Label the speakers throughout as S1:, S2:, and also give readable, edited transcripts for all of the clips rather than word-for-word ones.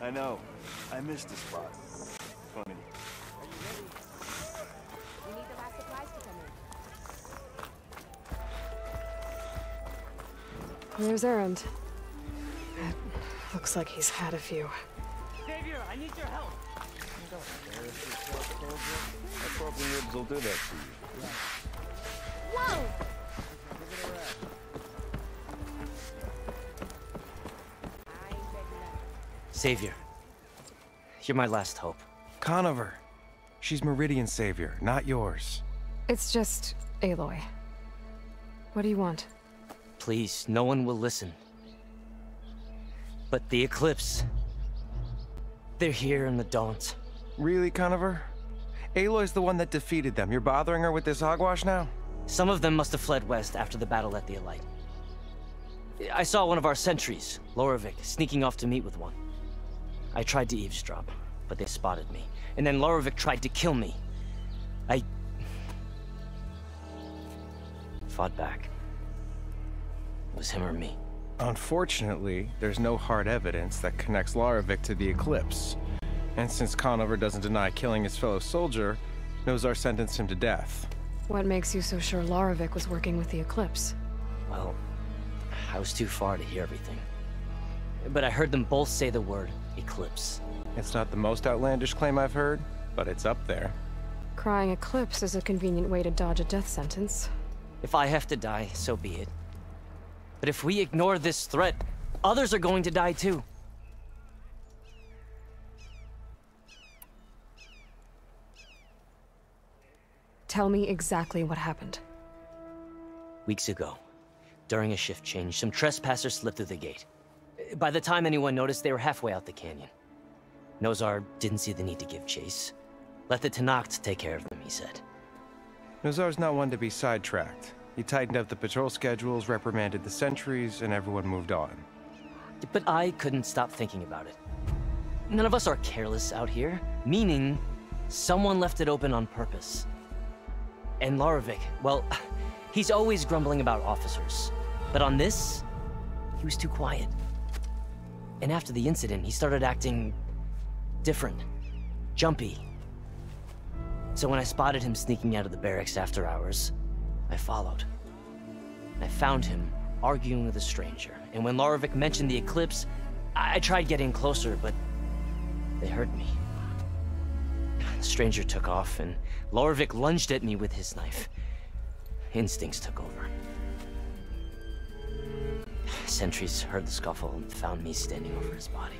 S1: I know. I missed a spot. Funny.
S2: Are you ready? We need the last supplies to come in.
S3: Where's Errand? It looks like he's had a few.
S4: Xavier, I need your help.
S1: That broken ribs will do that to you.
S2: Whoa!
S4: Xavier, you're my last hope.
S5: Conover. She's Meridian's savior, not yours.
S3: It's just Aloy. What do you want?
S4: Please, no one will listen. But the Eclipse... they're here in the Daunt.
S5: Really, Conover? Aloy's the one that defeated them. You're bothering her with this hogwash now?
S4: Some of them must have fled west after the battle at the Elite. I saw one of our sentries, Lorovic, sneaking off to meet with one. I tried to eavesdrop, but they spotted me. And then Lorovic tried to kill me. I... fought back. It was him or me.
S5: Unfortunately, there's no hard evidence that connects Lorovic to the Eclipse. And since Conover doesn't deny killing his fellow soldier, Nozar sentenced him to death.
S3: What makes you so sure Lorovic was working with the Eclipse?
S4: Well, I was too far to hear everything. But I heard them both say the word Eclipse.
S5: It's not the most outlandish claim I've heard, but it's up there.
S3: Crying Eclipse is a convenient way to dodge a death sentence.
S4: If I have to die, so be it. But if we ignore this threat, others are going to die too.
S3: Tell me exactly what happened.
S4: Weeks ago, during a shift change, some trespassers slipped through the gate. By the time anyone noticed, they were halfway out the canyon. Nozar didn't see the need to give chase. Let the Tenakth take care of them, he said.
S5: Nozar's not one to be sidetracked. He tightened up the patrol schedules, reprimanded the sentries, and everyone moved on.
S4: But I couldn't stop thinking about it. None of us are careless out here, meaning someone left it open on purpose. And Lorovic, well, he's always grumbling about officers. But on this, he was too quiet. And after the incident, he started acting different, jumpy. So when I spotted him sneaking out of the barracks after hours, I followed. I found him arguing with a stranger, and when Lorovic mentioned the Eclipse, I tried getting closer, but they heard me. The stranger took off, and Lorovic lunged at me with his knife. Instincts took over. Sentries heard the scuffle and found me standing over his body.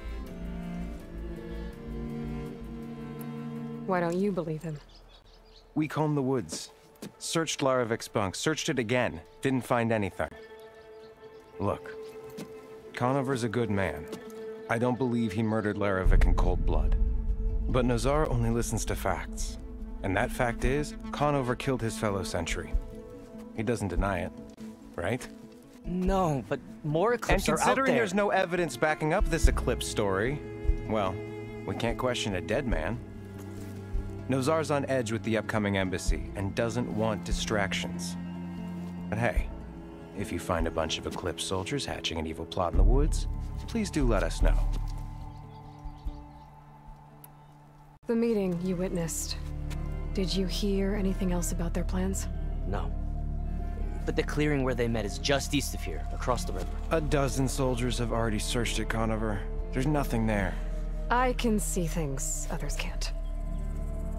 S3: Why don't you believe him?
S5: We combed the woods. Searched Larovic's bunk, searched it again, didn't find anything. Look, Conover's a good man. I don't believe he murdered Larovic in cold blood. But Nozar only listens to facts. And that fact is, Conover killed his fellow sentry. He doesn't deny it, right?
S4: No, but more Eclipse are out there.
S5: And considering there's no evidence backing up this Eclipse story, well, we can't question a dead man. Nozar's on edge with the upcoming embassy and doesn't want distractions. But hey, if you find a bunch of Eclipse soldiers hatching an evil plot in the woods, please do let us know.
S3: The meeting you witnessed. Did you hear anything else about their plans?
S4: No. But the clearing where they met is just east of here, across the river.
S5: A dozen soldiers have already searched it, Conover. There's nothing there.
S3: I can see things others can't.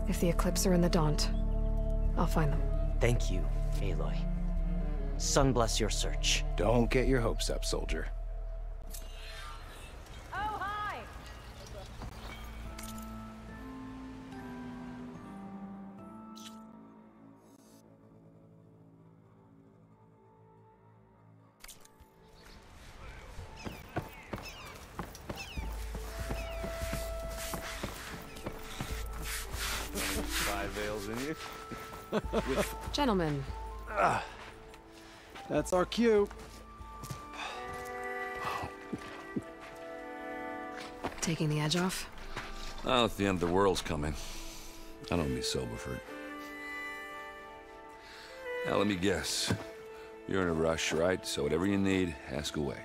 S3: If the Eclipse are in the Daunt, I'll find them.
S4: Thank you, Aloy. Sun bless your search.
S5: Don't get your hopes up, soldier.
S2: Oh, hi!
S1: Five ales in you.
S3: Gentlemen,
S6: That's our cue.
S3: taking the edge off?
S7: Well, if the end of the world's coming, I don't be sober for it. Now, let me guess. You're in a rush, right? So whatever you need, ask away.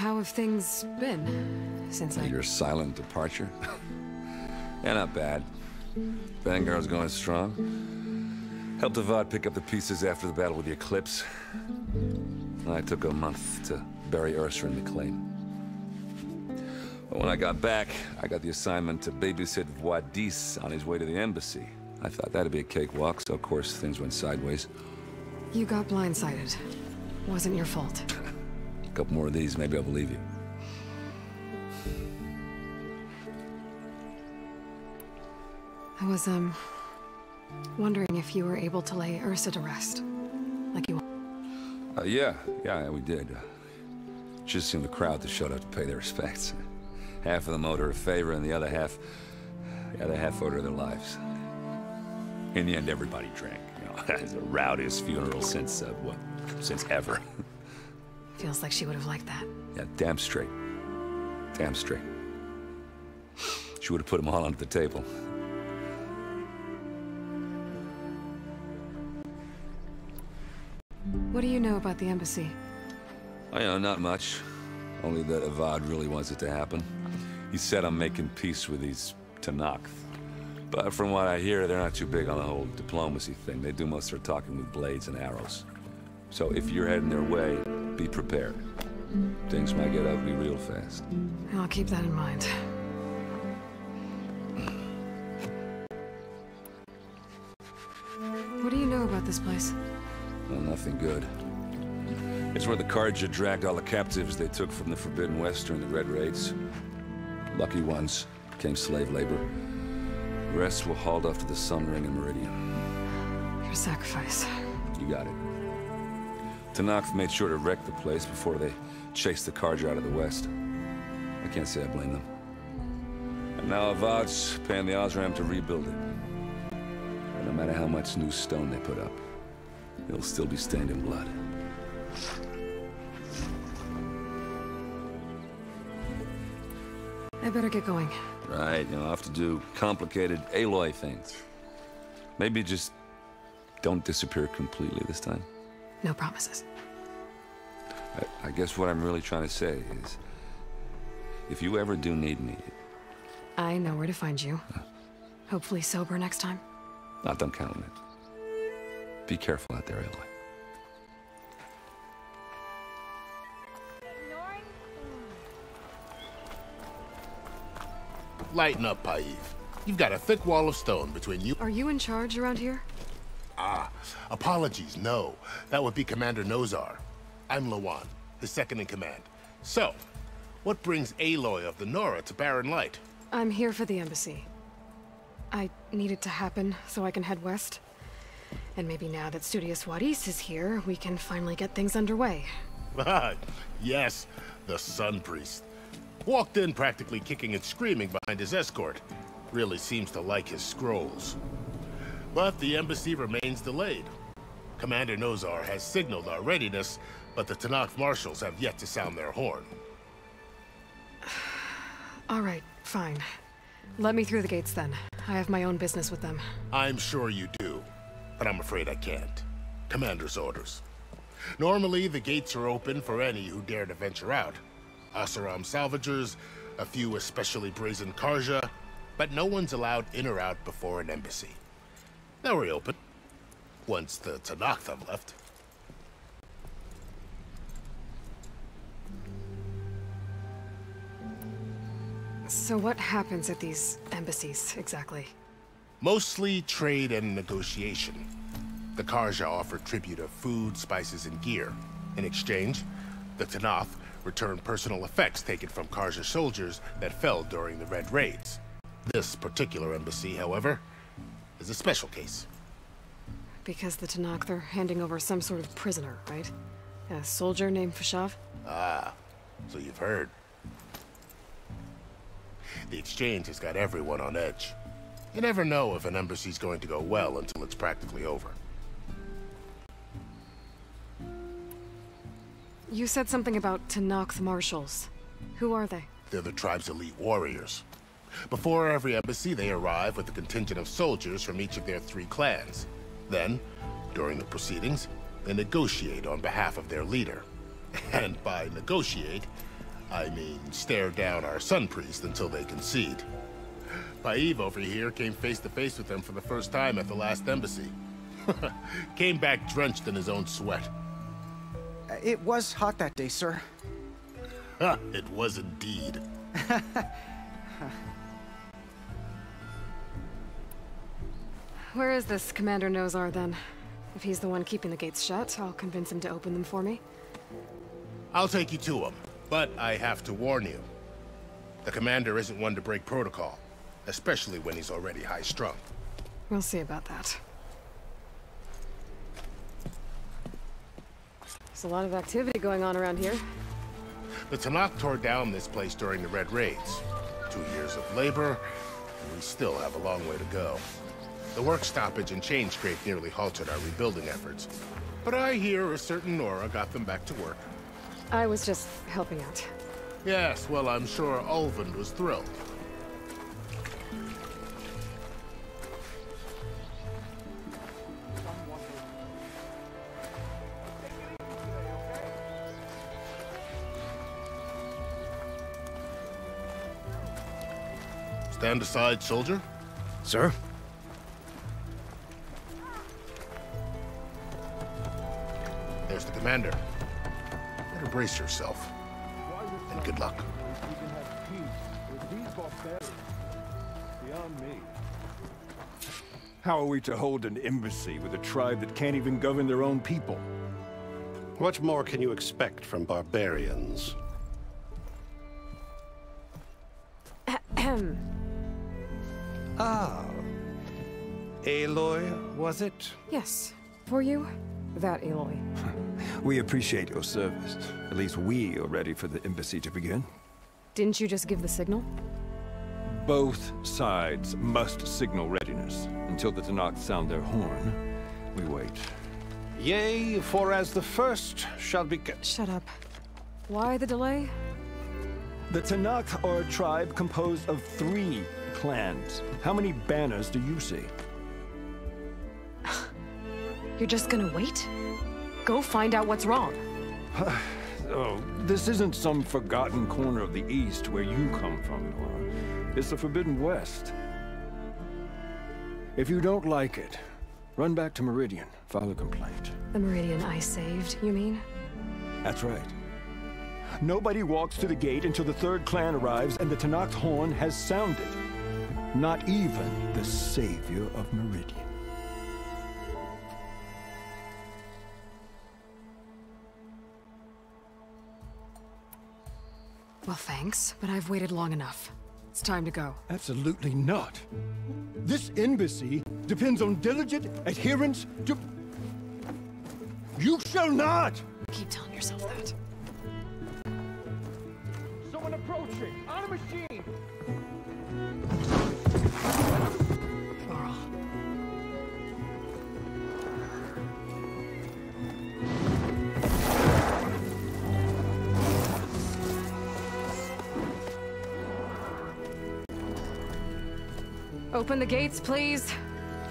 S3: How have things been since I...
S7: Your silent departure? Yeah, not bad. Vanguard's going strong. Helped Avad pick up the pieces after the battle with the Eclipse. I took a month to bury Ursa in the claim. But when I got back, I got the assignment to babysit Wadis on his way to the embassy. I thought that'd be a cakewalk, so of course things went sideways.
S3: You got blindsided. Wasn't your fault.
S7: A couple more of these, maybe I'll believe you.
S3: I was, wondering if you were able to lay Ursa to rest. Like you...
S7: Yeah, we did. Just seemed the crowd that showed up to pay their respects. Half of them owed her a favor, and the other half owed her their lives. In the end, everybody drank. You know, it's the rowdiest funeral since, since ever.
S3: Feels like she would have liked that.
S7: Yeah, damn straight. Damn straight. She would have put them all onto the table.
S3: What do you know about the embassy?
S7: I know, not much. Only that Avad really wants it to happen. He said I'm making peace with these Tanakh. But from what I hear, they're not too big on the whole diplomacy thing. They do most of their talking with blades and arrows. So if you're heading their way, be prepared. Things might get ugly real fast.
S3: I'll keep that in mind. What do you know about this place?
S7: Well, nothing good. It's where the Carja dragged all the captives they took from the Forbidden West during the Red Raids. Lucky ones became slave labor. The rest were hauled off to the Sun Ring and Meridian.
S3: Your sacrifice.
S7: You got it. Tanakh made sure to wreck the place before they chased the Carja out of the West. I can't say I blame them. And now Avad's paying the Osram to rebuild it. And no matter how much new stone they put up, it'll still be stained in blood.
S3: I better get going.
S7: Right, I'll have to do complicated Aloy things. Maybe just don't disappear completely this time.
S3: No promises.
S7: I guess what I'm really trying to say is, if you ever do need me...
S3: I know where to find you. Hopefully sober next time.
S7: Don't count on it. Be careful out there, Aloy.
S2: Lighten up, Paiv. You've got a thick wall of stone between you...
S3: Are you in charge around here?
S2: Apologies, no. That would be Commander Nozar. I'm Lawan, the second in command. So, what brings Aloy of the Nora to Barren Light?
S3: I'm here for the embassy. I need it to happen so I can head west. And maybe now that Studious Wadis is here, we can finally get things underway.
S2: Yes, the Sun Priest. Walked in practically kicking and screaming behind his escort. Really seems to like his scrolls. But the embassy remains delayed. Commander Nozar has signaled our readiness, but the Tanakh marshals have yet to sound their horn.
S3: All right, fine. Let me through the gates then. I have my own business with them.
S2: I'm sure you do, but I'm afraid I can't. Commander's orders. Normally, the gates are open for any who dare to venture out. Asaram salvagers, a few especially brazen Carja, but no one's allowed in or out before an embassy. They'll reopen, once the Tanakh have left.
S3: So what happens at these embassies, exactly?
S2: Mostly trade and negotiation. The Carja offer tribute of food, spices, and gear. In exchange, the Tanakh return personal effects taken from Carja soldiers that fell during the Red Raids. This particular embassy, however, is a special case.
S3: Because the Tanakh, they're handing over some sort of prisoner, right? A soldier named Fashav?
S2: Ah, so you've heard. The exchange has got everyone on edge. You never know if an embassy's going to go well until it's practically over.
S3: You said something about Tanakh marshals. Who are they?
S2: They're the tribe's elite warriors. Before every embassy, they arrive with a contingent of soldiers from each of their 3 clans. Then, during the proceedings, they negotiate on behalf of their leader. And by negotiate, I mean, stare down our sun priest until they concede. Paiv over here came face to face with them for the first time at the last embassy. Came back drenched in his own sweat.
S6: It was hot that day, sir.
S2: It was indeed.
S3: Where is this Commander Nozar, then? If he's the one keeping the gates shut, I'll convince him to open them for me.
S2: I'll take you to him, but I have to warn you. The commander isn't one to break protocol, especially when he's already high-strung.
S3: We'll see about that. There's a lot of activity going on around here.
S2: The Tanakh tore down this place during the Red Raids. 2 years of labor, and we still have a long way to go. The work stoppage and chain scrape nearly halted our rebuilding efforts. But I hear a certain Nora got them back to work.
S3: I was just helping out.
S2: Yes, well, I'm sure Ulvund was thrilled. Stand aside, soldier.
S6: Sir?
S2: There's the commander. Better brace yourself. And good luck.
S8: How are we to hold an embassy with a tribe that can't even govern their own people?
S9: What more can you expect from barbarians?
S3: Ahem.
S8: Ah. Aloy, was it?
S3: Yes. For you, that Aloy.
S8: We appreciate your service. At least we are ready for the embassy to begin.
S3: Didn't you just give the signal?
S8: Both sides must signal readiness. Until the Tanakh sound their horn, we wait.
S9: Yea, for as the first shall be...
S3: Shut up. Why the delay?
S8: The Tanakh are a tribe composed of 3 clans. How many banners do you see?
S3: You're just gonna wait? Go find out what's wrong.
S8: Oh, this isn't some forgotten corner of the East where you come from, Nora. It's the Forbidden West. If you don't like it, run back to Meridian, file a complaint.
S3: The Meridian I saved, you mean?
S8: That's right. Nobody walks to the gate until the 3rd clan arrives and the Tanakh's horn has sounded. Not even the savior of Meridian.
S3: Well, thanks, but I've waited long enough. It's time to go.
S8: Absolutely not. This embassy depends on diligent adherence to... You shall not!
S3: Keep telling yourself that.
S8: Someone approaching! On a machine!
S3: Laurel. Open the gates, please.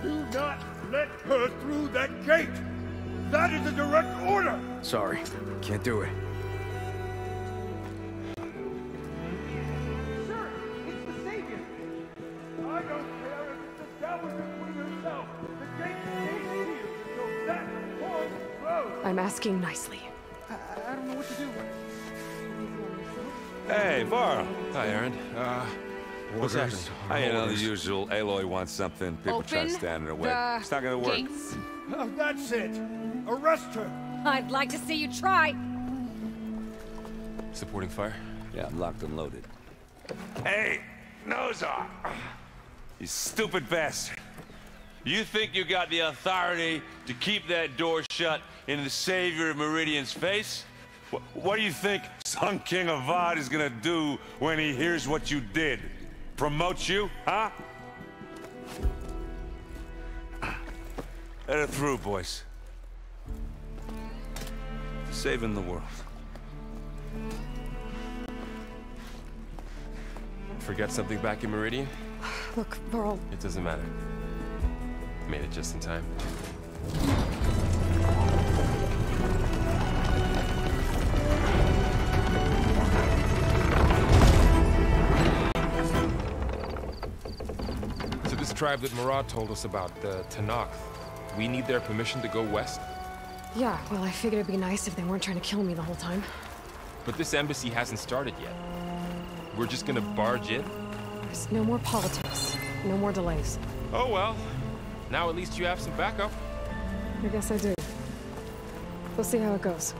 S8: Do not let her through that gate! That is a direct order!
S6: Sorry, can't do it.
S8: Sir, it's the Savior! I don't care if it's the devil between yourself. The gate stays here, so that horn blows!
S3: I'm asking nicely.
S6: I don't know what to do.
S7: Hey, Varl.
S10: Hi, Aaron. What's happening?
S7: You know, the usual. Aloy wants something. People try to
S11: Open
S7: stand in her way.
S11: the
S7: It's not gonna work.
S11: gates.
S8: Oh, that's it! Arrest her!
S11: I'd like to see you try.
S10: Supporting fire?
S7: Yeah, I'm locked and loaded. Hey, Nozar! You stupid bastard. You think you got the authority to keep that door shut in the savior of Meridian's face? What do you think Sun King Avad is gonna do when he hears what you did? Promote you, huh? Let her through, boys. Saving the world.
S10: Forget something back in Meridian?
S3: Look, Burl.
S10: It doesn't matter. Made it just in time. this tribe that Murad told us about, the Tanakh. We need their permission to go west?
S3: Yeah, well, I figured it'd be nice if they weren't trying to kill me the whole time.
S10: But this embassy hasn't started yet. We're just gonna barge in?
S3: There's no more politics. No more delays.
S10: Oh well. Now at least you have some backup.
S3: I guess I do. We'll see how it goes.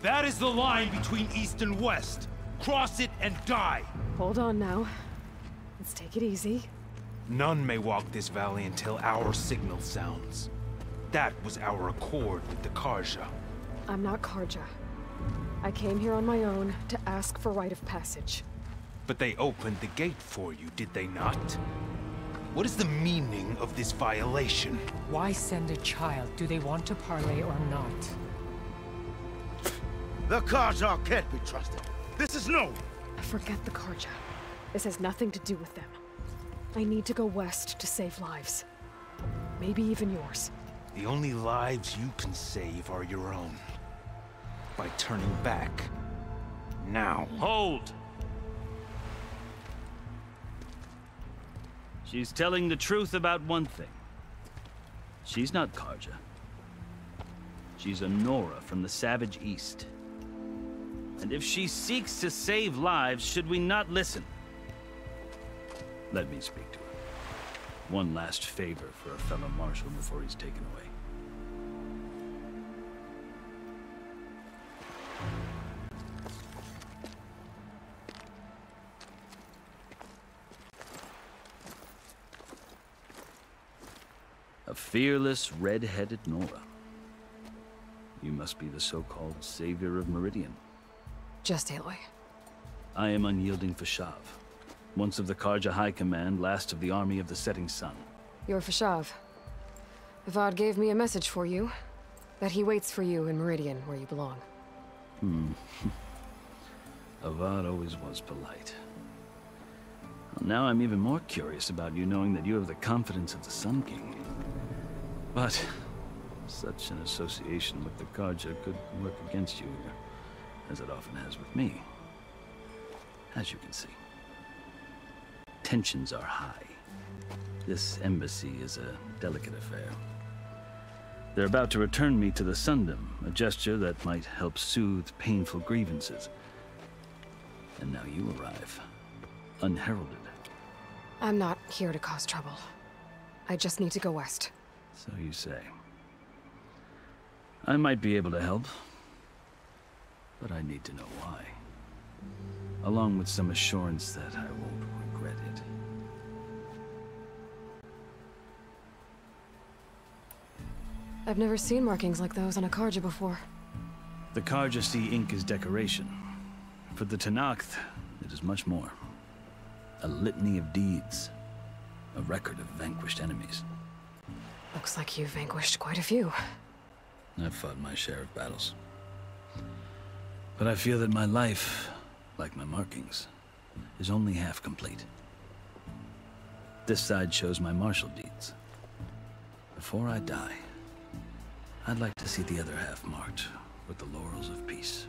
S12: That is the line between East and West. Cross it and die.
S3: Hold on now. Let's take it easy.
S12: None may walk this valley until our signal sounds. That was our accord with the Karja.
S3: I'm not Karja. I came here on my own to ask for rite of passage.
S12: But they opened the gate for you, did they not? What is the meaning of this violation?
S13: Why send a child? Do they want to parley or not?
S12: The Karja can't be trusted. This is no...
S3: Forget the Karja. This has nothing to do with them. I need to go west to save lives. Maybe even yours.
S12: The only lives you can save are your own. By turning back. Now.
S14: Hold! She's telling the truth about one thing. She's not Karja. She's a Nora from the Savage East. And if she seeks to save lives, should we not listen? Let me speak to her. One last favor for a fellow marshal before he's taken away. A fearless, red-headed Nora. You must be the so-called savior of Meridian.
S3: Just Aloy.
S14: I am unyielding Fashav. Once of the Karja High Command, last of the army of the Setting Sun.
S3: You're Fashav. Avad gave me a message for you. That he waits for you in Meridian, where you belong.
S14: Avad always was polite. Well, now I'm even more curious about you knowing that you have the confidence of the Sun King. But such an association with the Karja could work against you here, as it often has with me. As you can see. Tensions are high. This embassy is a delicate affair. They're about to return me to the Sundom, a gesture that might help soothe painful grievances. And now you arrive, unheralded.
S3: I'm not here to cause trouble. I just need to go west.
S14: So you say. I might be able to help, but I need to know why. Along with some assurance that I won't regret it.
S3: I've never seen markings like those on a Karja before.
S14: The Karja see ink as decoration. For the Tanakh, it is much more. A litany of deeds. A record of vanquished enemies.
S3: Looks like you've vanquished quite a few.
S14: I've fought my share of battles. But I feel that my life, like my markings, is only half complete. This side shows my martial deeds. Before I die, I'd like to see the other half marked with the laurels of peace.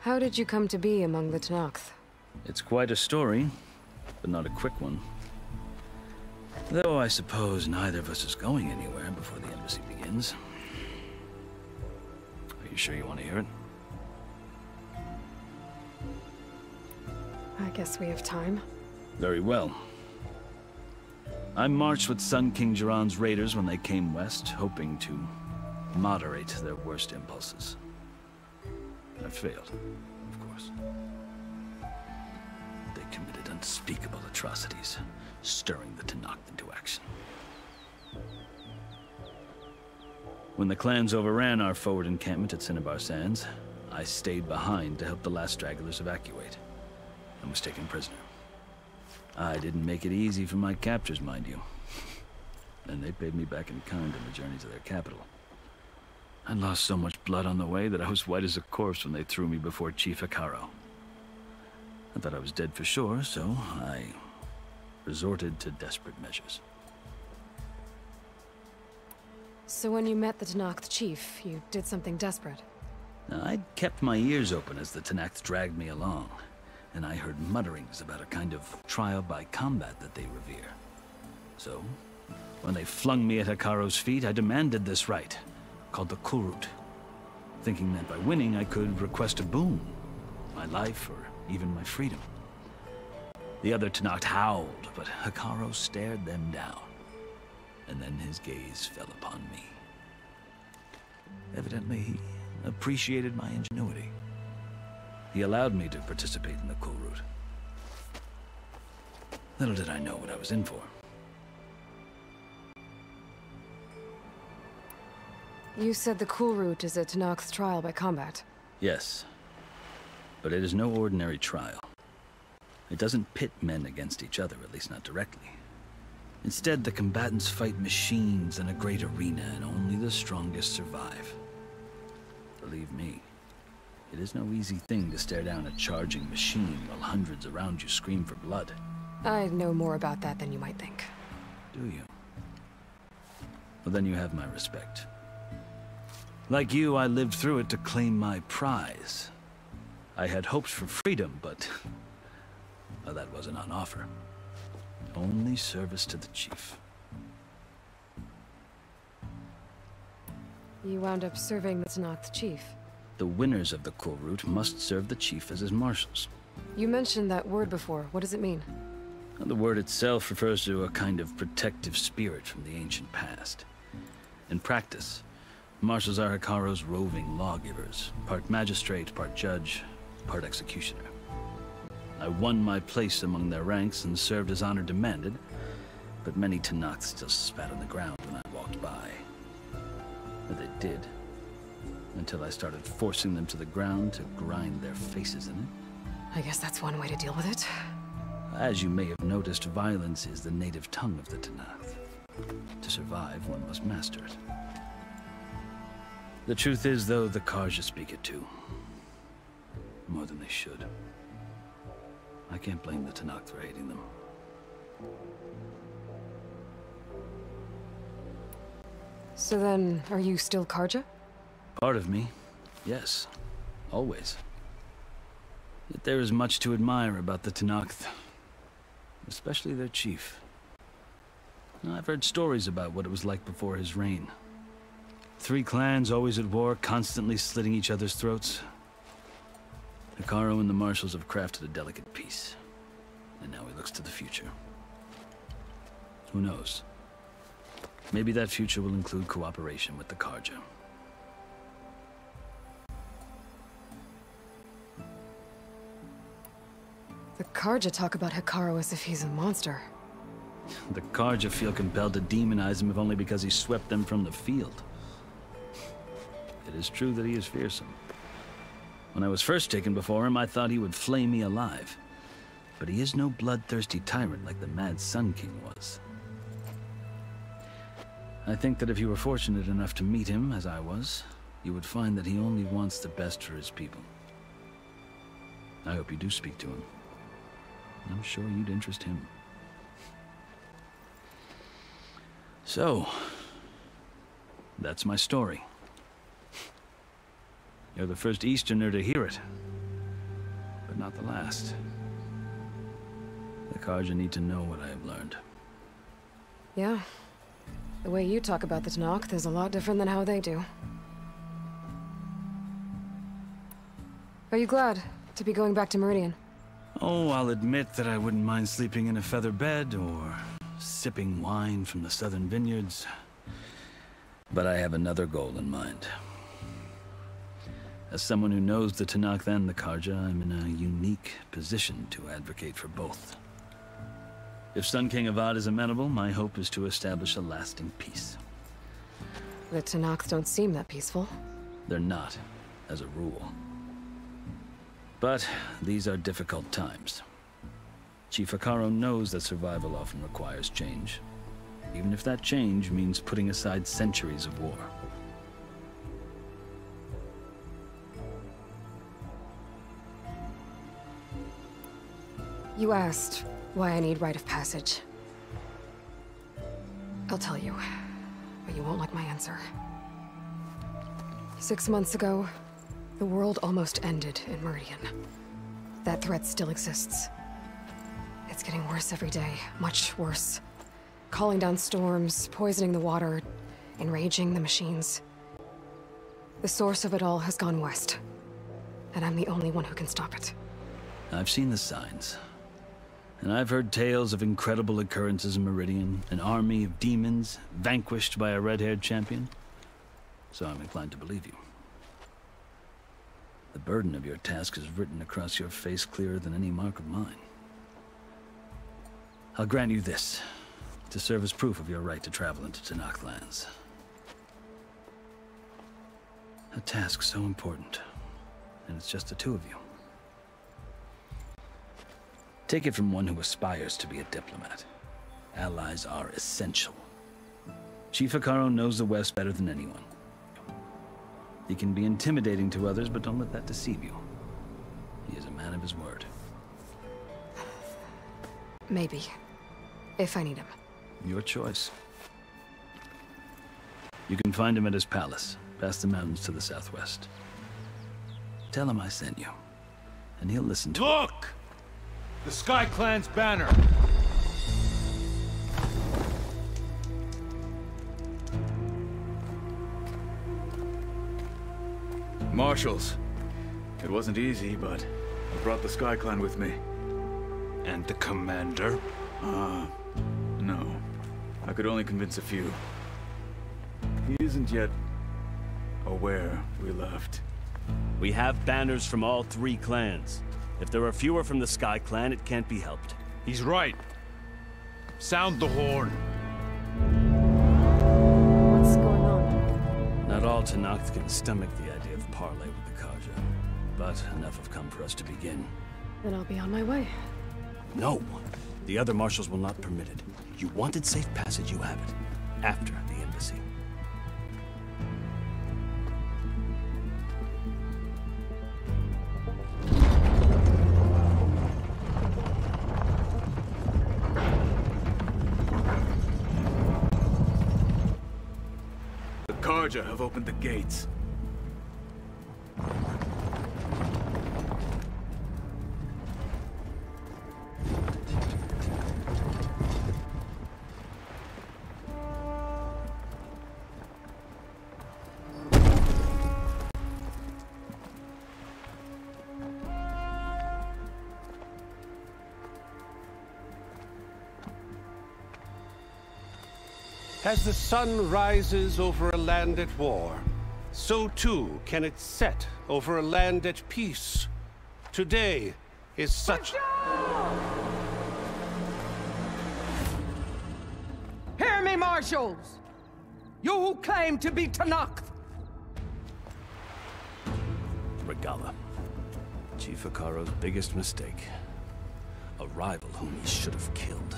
S3: How did you come to be among the Tanakh?
S14: It's quite a story, but not a quick one. Though I suppose neither of us is going anywhere before the embassy begins. Are you sure you want to hear it?
S3: I guess we have time.
S14: Very well. I marched with Sun King Jiran's raiders when they came west, hoping to moderate their worst impulses. I failed, of course. They committed unspeakable atrocities, stirring the Tanakh into action. When the clans overran our forward encampment at Cinnabar Sands, I stayed behind to help the last stragglers evacuate, and was taken prisoner. I didn't make it easy for my captors, mind you. and they paid me back in kind on the journey to their capital. I lost so much blood on the way that I was white as a corpse when they threw me before Chief Hikaru. I thought I was dead for sure, so I resorted to desperate measures.
S3: So when you met the Tenakth chief, you did something desperate?
S14: Now, I'd kept my ears open as the Tenakth dragged me along, and I heard mutterings about a kind of trial by combat that they revere. So, when they flung me at Hikaru's feet, I demanded this rite, called the Kulrut, thinking that by winning I could request a boon, my life or even my freedom. The other Tenakth howled, but Hikaru stared them down, and then his gaze fell upon me. Evidently, he appreciated my ingenuity. He allowed me to participate in the Kulrut. Little did I know what I was in for.
S3: You said the Kulrut is a Tenakth's trial by combat.
S14: Yes, but it is no ordinary trial. It doesn't pit men against each other, at least not directly. Instead, the combatants fight machines in a great arena, and only the strongest survive. Believe me, it is no easy thing to stare down a charging machine while hundreds around you scream for blood.
S3: I know more about that than you might think.
S14: Do you? Well, then you have my respect. Like you, I lived through it to claim my prize. I had hopes for freedom, but well, that wasn't on offer. Only service to the chief.
S3: You wound up serving the Tenakth chief.
S14: The winners of the Kulrut must serve the chief as his marshals.
S3: You mentioned that word before. What does it mean?
S14: The word itself refers to a kind of protective spirit from the ancient past. In practice, marshals are Hikaru's roving lawgivers, part magistrate, part judge, part executioner. I won my place among their ranks and served as honor demanded, but many Tenakth still spat on the ground when I walked by. And they did, until I started forcing them to the ground to grind their faces in it.
S3: I guess that's one way to deal with it.
S14: As you may have noticed, violence is the native tongue of the Tenakth. To survive, one must master it. The truth is, though, the Karja speak it too. More than they should. I can't blame the Tenakth for hating them.
S3: So then, are you still Karja?
S14: Part of me, yes. Always. Yet there is much to admire about the Tenakth. Especially their chief. I've heard stories about what it was like before his reign. 3 clans always at war, constantly slitting each other's throats. Hikaru and the marshals have crafted a delicate peace. And now he looks to the future. Who knows? Maybe that future will include cooperation with the Karja.
S3: The Karja talk about Hikaru as if he's a monster.
S14: The Karja feel compelled to demonize him if only because he swept them from the field. It is true that he is fearsome. When I was first taken before him, I thought he would flay me alive. But he is no bloodthirsty tyrant like the Mad Sun King was. I think that if you were fortunate enough to meet him, as I was, you would find that he only wants the best for his people. I hope you do speak to him. I'm sure you'd interest him. So, that's my story. You're the first Easterner to hear it, but not the last. The Karja need to know what I have learned.
S3: Yeah. The way you talk about the Tenakth is a lot different than how they do. Are you glad to be going back to Meridian?
S14: Oh, I'll admit that I wouldn't mind sleeping in a feather bed or sipping wine from the southern vineyards. But I have another goal in mind. As someone who knows the Tenakth and the Karja, I'm in a unique position to advocate for both. If Sun King Avad is amenable, my hope is to establish a lasting peace.
S3: The Tenakth don't seem that peaceful.
S14: They're not, as a rule. But these are difficult times. Chief Hikaru knows that survival often requires change. even if that change means putting aside centuries of war.
S3: You asked why I need rite of passage. I'll tell you, but you won't like my answer. 6 months ago, the world almost ended in Meridian. That threat still exists. It's getting worse every day, much worse. Calling down storms, poisoning the water, enraging the machines. The source of it all has gone west, and I'm the only one who can stop it.
S14: I've seen the signs. And I've heard tales of incredible occurrences in Meridian, an army of demons vanquished by a red-haired champion. So I'm inclined to believe you. The burden of your task is written across your face clearer than any mark of mine. I'll grant you this, to serve as proof of your right to travel into Tenakth lands. A task so important, and it's just the two of you. Take it from one who aspires to be a diplomat. Allies are essential. Chief Hekarro knows the West better than anyone. He can be intimidating to others, but don't let that deceive you. He is a man of his word.
S3: Maybe. If I need him.
S14: Your choice. You can find him at his palace, past the mountains to the southwest. Tell him I sent you, and he'll listen to
S12: Look! The Sky Clan's banner!
S15: Marshals. It wasn't easy, but I brought the Sky Clan with me.
S12: And the commander?
S15: No. I could only convince a few. He isn't yet aware we left.
S16: We have banners from all 3 clans. If there are fewer from the Sky Clan, it can't be helped.
S12: He's right. Sound the horn.
S3: What's going on?
S16: Not all Tenakth can stomach the idea of parley with the Karja, but enough have come for us to begin.
S3: Then I'll be on my way.
S16: No! The other marshals will not permit it. You wanted safe passage, you have it. After the embassy.
S15: The Karja have opened the gates.
S9: As the sun rises over a land at war, so too can it set over a land at peace. Today is such...
S17: Hear me, marshals! You who claim to be Tenakth!
S16: Regala. Chief Hekarro's biggest mistake. A rival whom he should have killed.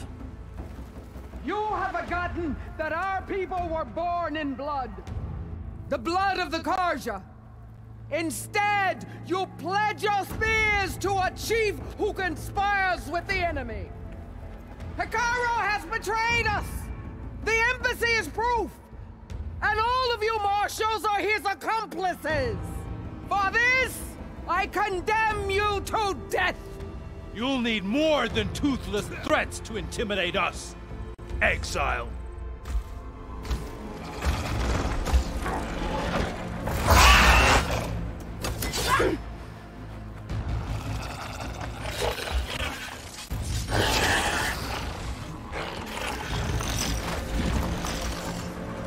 S17: You have forgotten that our people were born in blood. The blood of the Karja. Instead, you pledge your spears to a chief who conspires with the enemy. Hekarro has betrayed us! The embassy is proof! And all of you marshals are his accomplices! For this, I condemn you to death!
S12: You'll need more than toothless threats to intimidate us! Exile!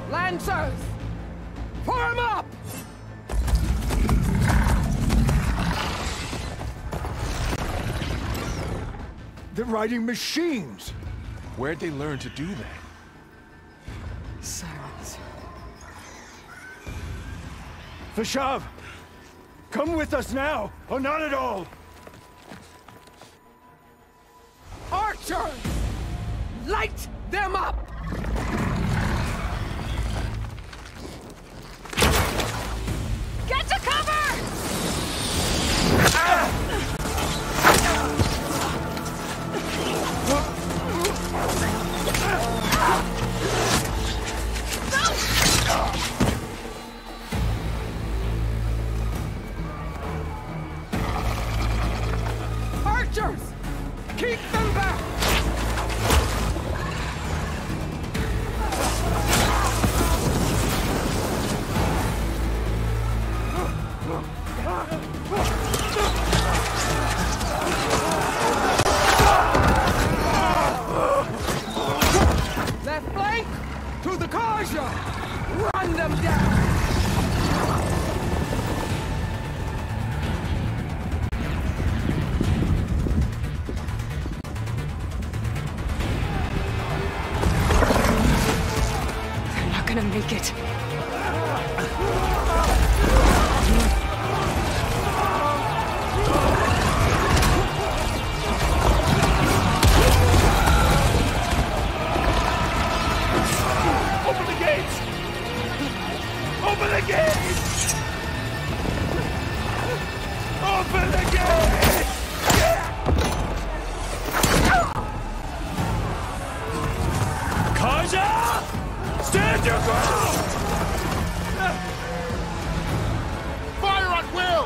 S17: Lancers! Form up!
S8: They're riding machines! Where'd they learn to do that?
S3: Silence.
S8: Vashav! Come with us now, or not at all!
S17: Archers! Light them up! To the Karja! Run them down!
S3: They're not gonna make it.
S12: Open the gates! Open the gates! Open the gates! Kaja! Stand your ground!
S2: Fire on Will!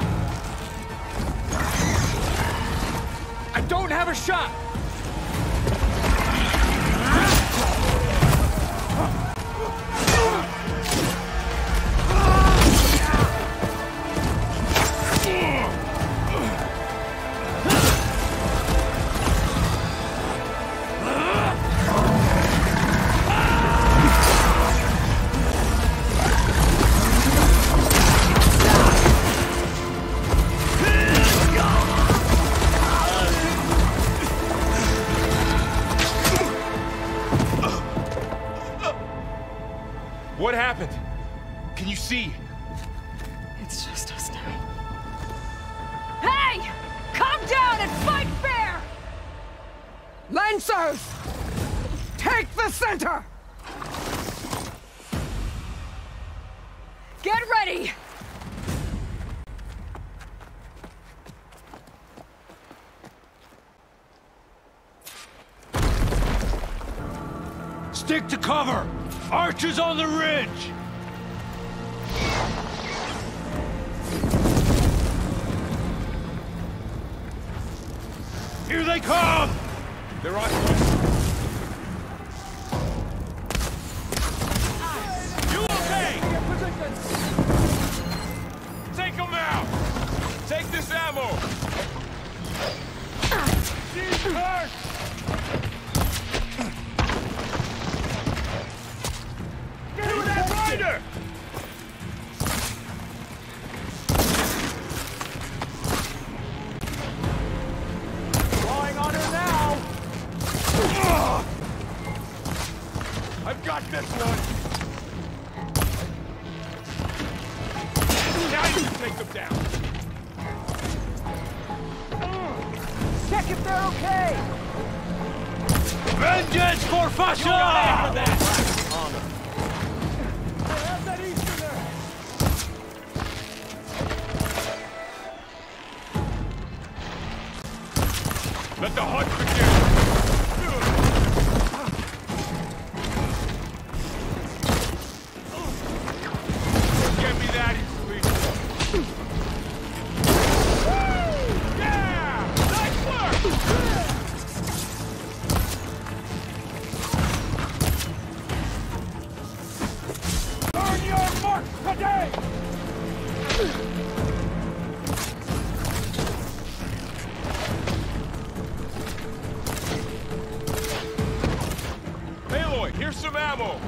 S12: I don't have a shot!
S10: What happened? Can you see?
S3: It's just us now.
S11: Hey! Calm down and fight fair!
S17: Lancers! Take the center!
S11: Get ready!
S12: Stick to cover! Archers on the ridge! Here they come!
S10: They're on.
S12: You okay?
S10: Take them out! Take this ammo!
S12: She's hurt! Get to that rider! Drawing on her now!
S10: I've got this one! Now you can take them down!
S17: Check if they're okay!
S12: Vengeance for Fasha!
S17: Have that Easterner!
S10: Let the hunt begin! Get me that easily! Yeah! Nice work!
S12: Earn your mark today!
S10: Aloy, here's some ammo!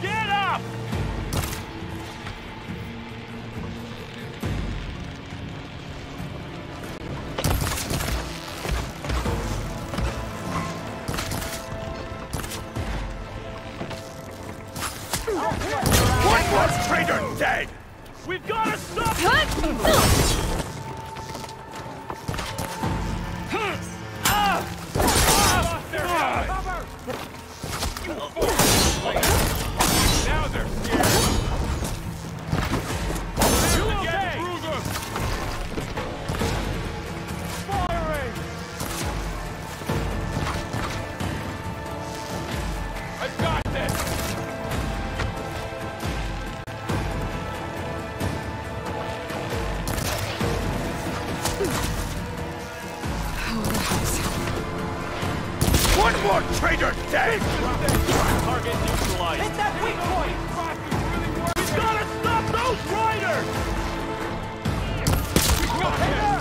S12: Get up!
S10: One more traitor dead!
S12: We've got to stop!
S10: Now they're scared!
S12: You
S10: Get
S12: okay?
S10: through them!
S12: Firing!
S10: I've got this!
S12: One more traitor dead! Target neutralized.
S17: Hit that weak point!
S12: We've got to stop those riders!
S10: We got this!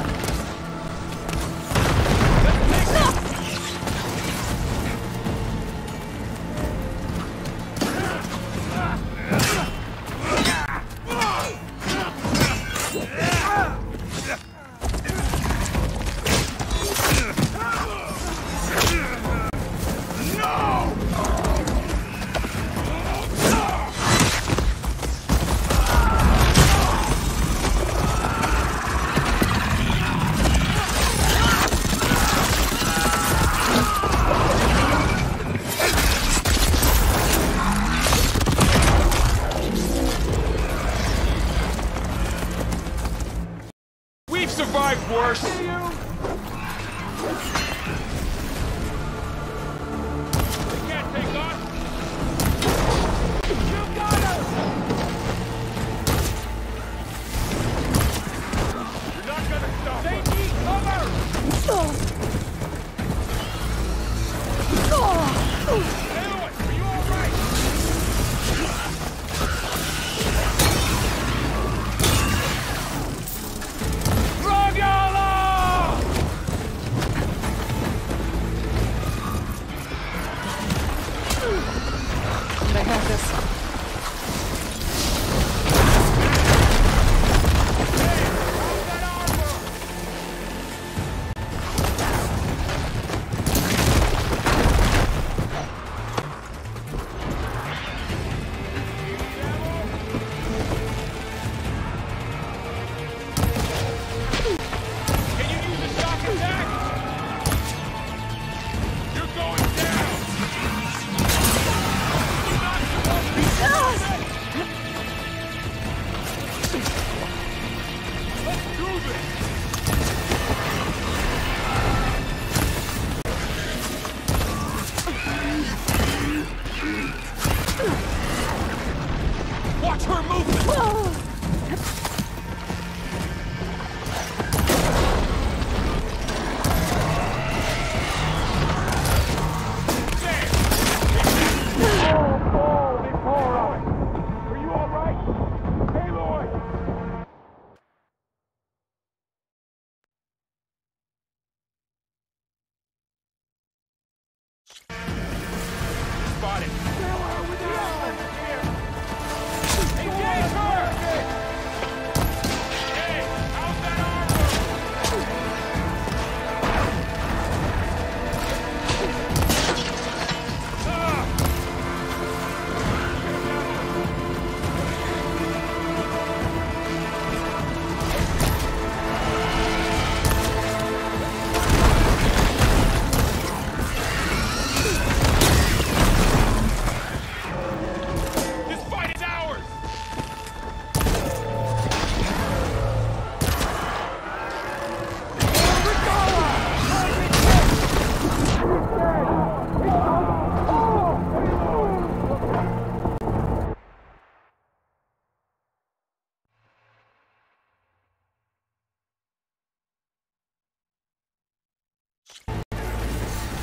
S10: spotted. Engage her! Hey, how's that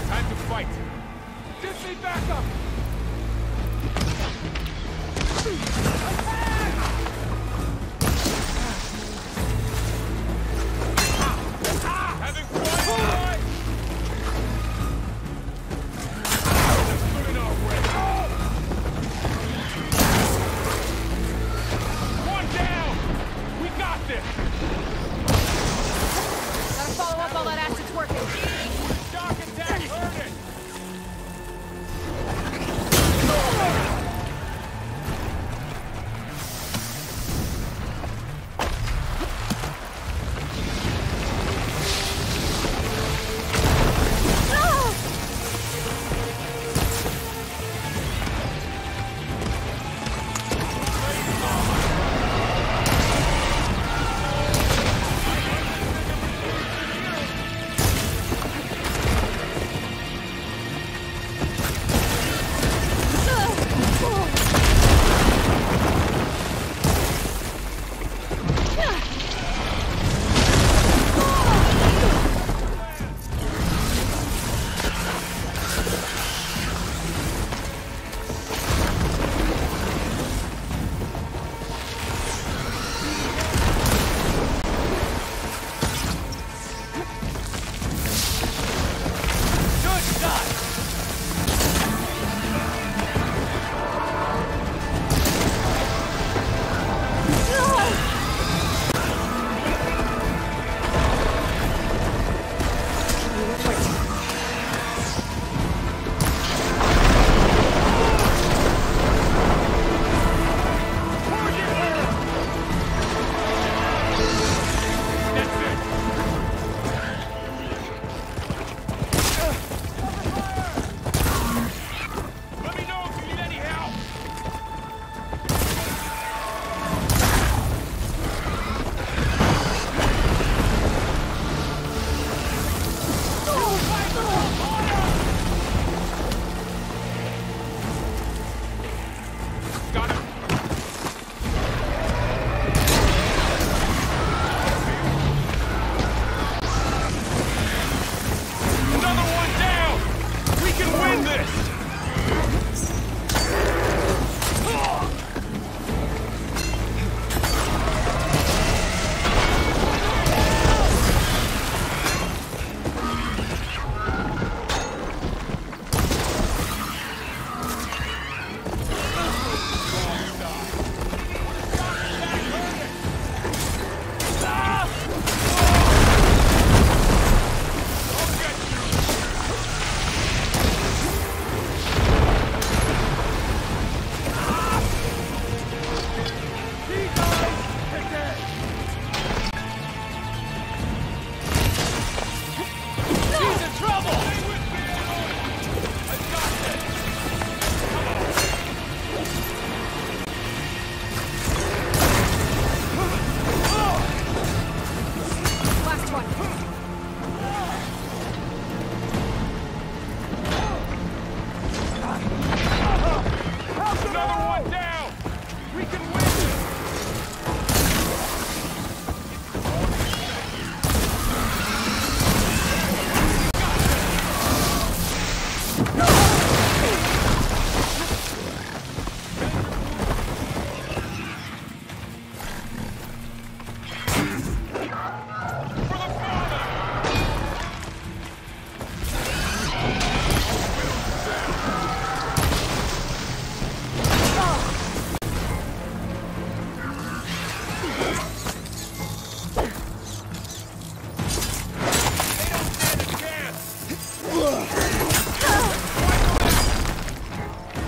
S10: time to fight! Give me backup! Having fun, boy! Good enough, Red. One down! We got this!
S11: Gotta follow up all that acid's working.
S10: Shock attack, heard it!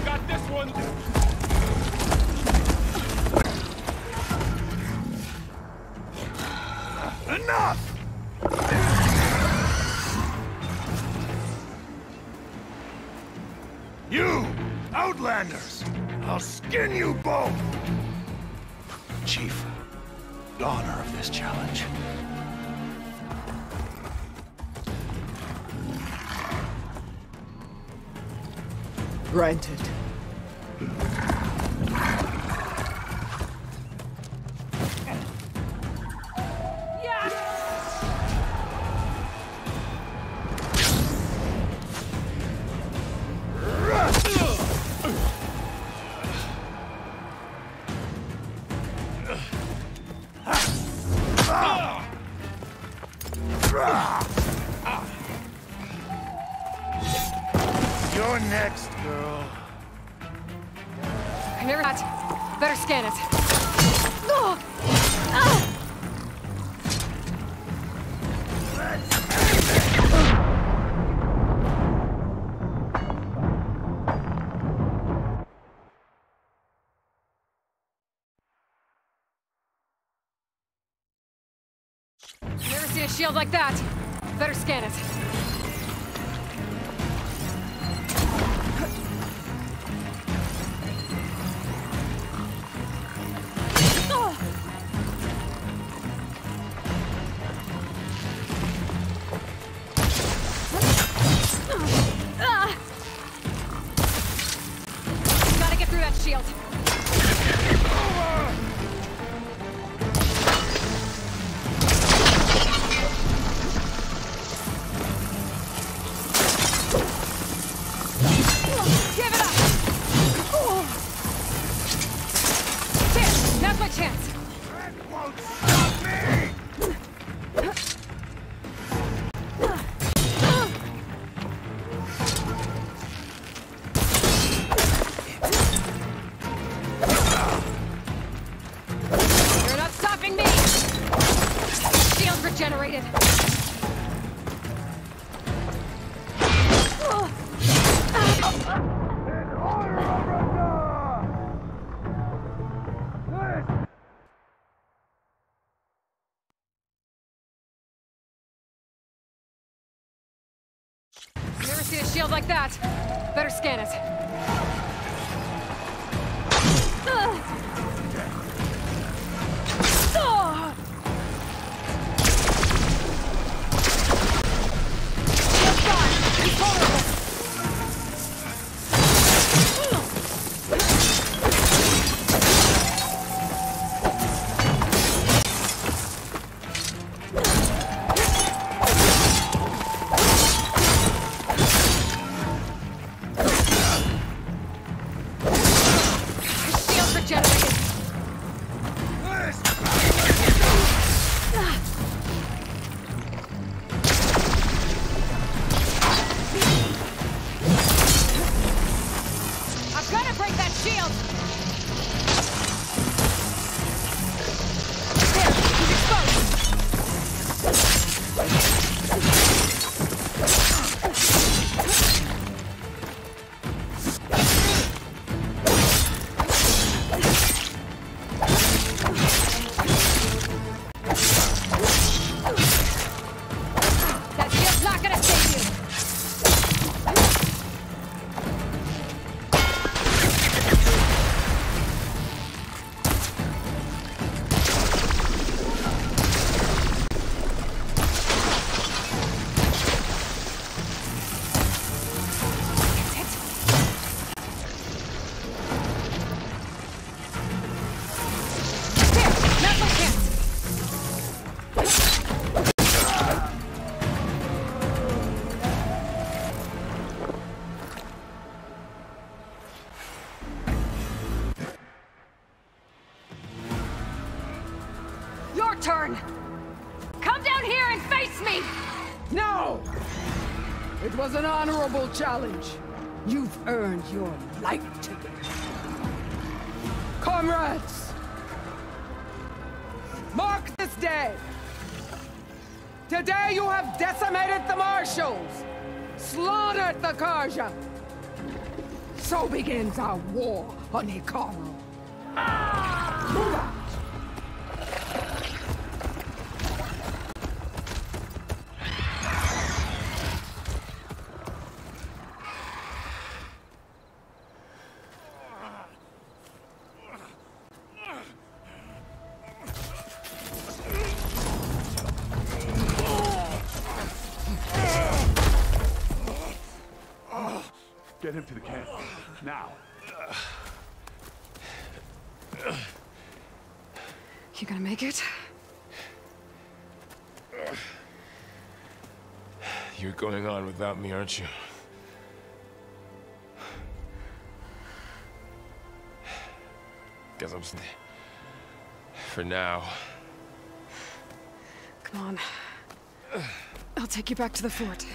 S10: Got this one!
S12: Enough! You, Outlanders! I'll skin you both! Chief, the honor of this challenge.
S17: Granted.
S12: You're next, girl.
S3: I never got. Better scan it. Never seen a shield like that. Better scan it. Gotta get through that shield. Give it up! Here, now's my chance.
S12: That won't stop me!
S3: You're not stopping me! Shield regenerated. Never seen a shield like that. Better scan it. Shield's gone. He's vulnerable. Shield regenerated. I've got to break that shield. There, he's That shield's not gonna save you. There, now's my chance. Your turn! Come down here and face me!
S17: No! It was an honorable challenge. You've earned your life ticket. Comrades! Mark this day! Today you have decimated the Marshals! slaughtered the Karja. So begins our war on Hikaru. Move out!
S8: Get him to the camp. Now.
S3: You gonna make it?
S10: You're going on without me, aren't you? Guess I'm for now.
S3: Come on. I'll take you back to the fort.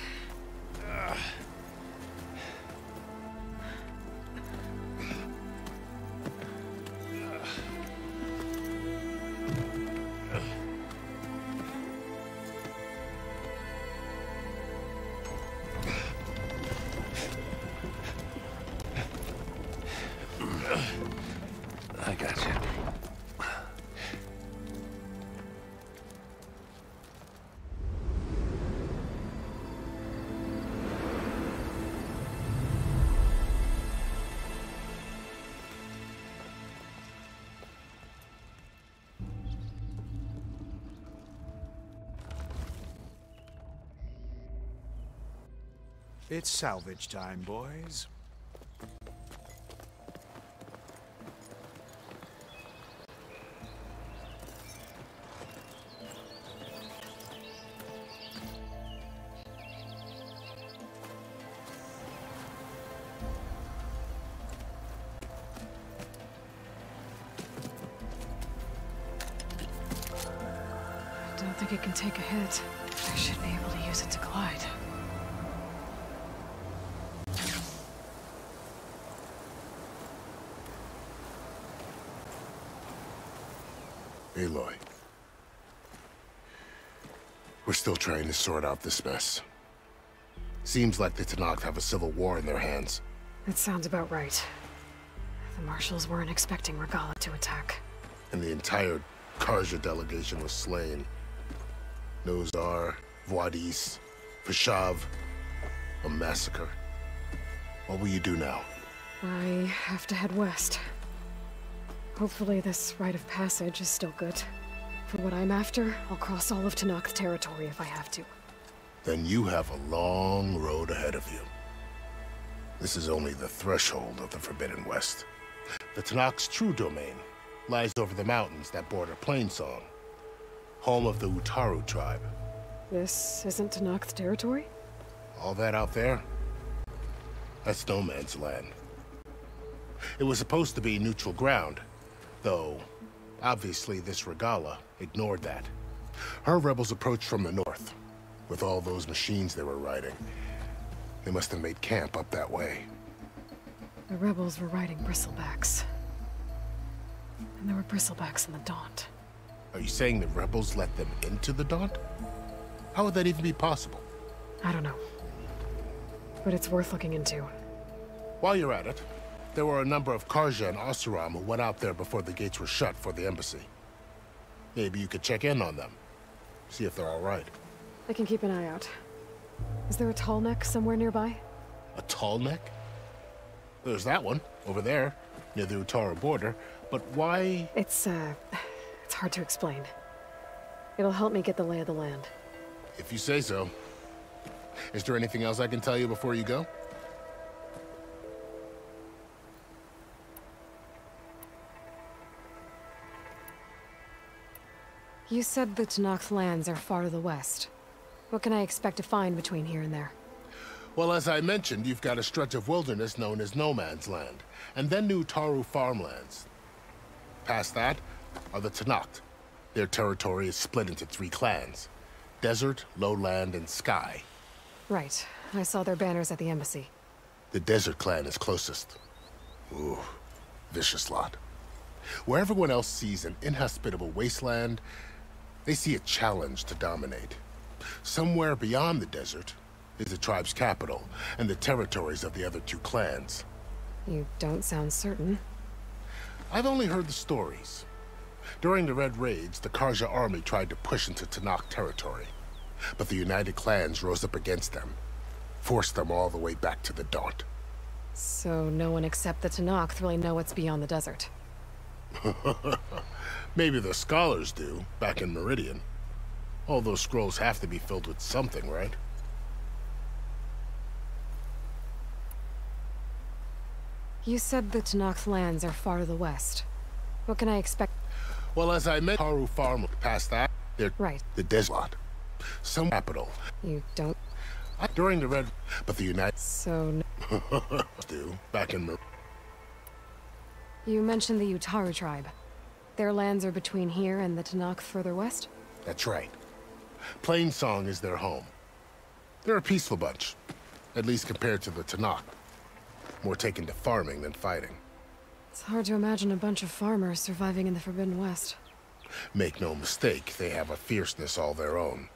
S10: I got you.
S12: It's salvage time, boys.
S3: I don't think it can take a hit. I should be able to use it to glide.
S2: Aloy. We're still trying to sort out this mess. Seems like the Tenakth have a civil war in their hands.
S3: That sounds about right. The marshals weren't expecting Regala to attack.
S2: And the entire Karja delegation was slain. Nozar, Voidis, Vashav. A massacre. What will you do now?
S3: I have to head west. Hopefully this rite of passage is still good. For what I'm after, I'll cross all of Tenakth territory if I have to.
S2: Then you have a long road ahead of you. This is only the threshold of the Forbidden West. The Tenakth's true domain lies over the mountains that border Plainsong, home of the Utaru tribe.
S3: This isn't Tenakth territory?
S2: All that out there? That's no man's land. It was supposed to be neutral ground, though obviously this Regala ignored that. Her rebels approached from the north, with all those machines they were riding. They must have made camp up that way.
S3: The rebels were riding bristlebacks. And there were bristlebacks in the Daunt.
S2: Are you saying the rebels let them into the Daunt? How would that even be possible?
S3: I don't know. But it's worth looking into.
S2: While you're at it, there were a number of Karja and Oseram who went out there before the gates were shut for the embassy. Maybe you could check in on them. See if they're all right.
S3: I can keep an eye out. Is there a tall neck somewhere nearby?
S2: A tall neck? There's that one, over there, near the Utaru border. But why?
S3: It's hard to explain. It'll help me get the lay of the land.
S2: If you say so. Is there anything else I can tell you before you go?
S3: You said the Tenakth lands are far to the west. What can I expect to find between here and there?
S2: Well, as I mentioned, you've got a stretch of wilderness known as No Man's Land, and then the Utaru farmlands. Past that are the Tenakth. Their territory is split into 3 clans: Desert, Lowland, and Sky.
S3: Right. I saw their banners at the embassy.
S2: The Desert clan is closest. Ooh, vicious lot. Where everyone else sees an inhospitable wasteland, they see a challenge to dominate. Somewhere beyond the desert is the tribe's capital, and the territories of the other two clans.
S3: You don't sound certain.
S2: I've only heard the stories. During the Red Raids, the Karja army tried to push into Tanakh territory, but the United Clans rose up against them, forced them all the way back to the Daunt.
S3: So no one except the Tanakh really know what's beyond the desert.
S2: Maybe the scholars do, back in Meridian. All those scrolls have to be filled with something, right?
S3: You said the Tanakh lands are far to the west. What can I expect?
S2: Well, as I met Haru Farm past that, they're
S3: right.
S2: The desert. Some capital.
S3: You don't...
S2: During the Red... But the United...
S3: So...
S2: do, back in...
S3: You mentioned the Utaru tribe. Their lands are between here and the Tanakh further west?
S2: That's right. Plainsong is their home. They're a peaceful bunch, at least compared to the Tanakh. More taken to farming than fighting.
S3: It's hard to imagine a bunch of farmers surviving in the Forbidden West.
S2: Make no mistake, they have a fierceness all their own.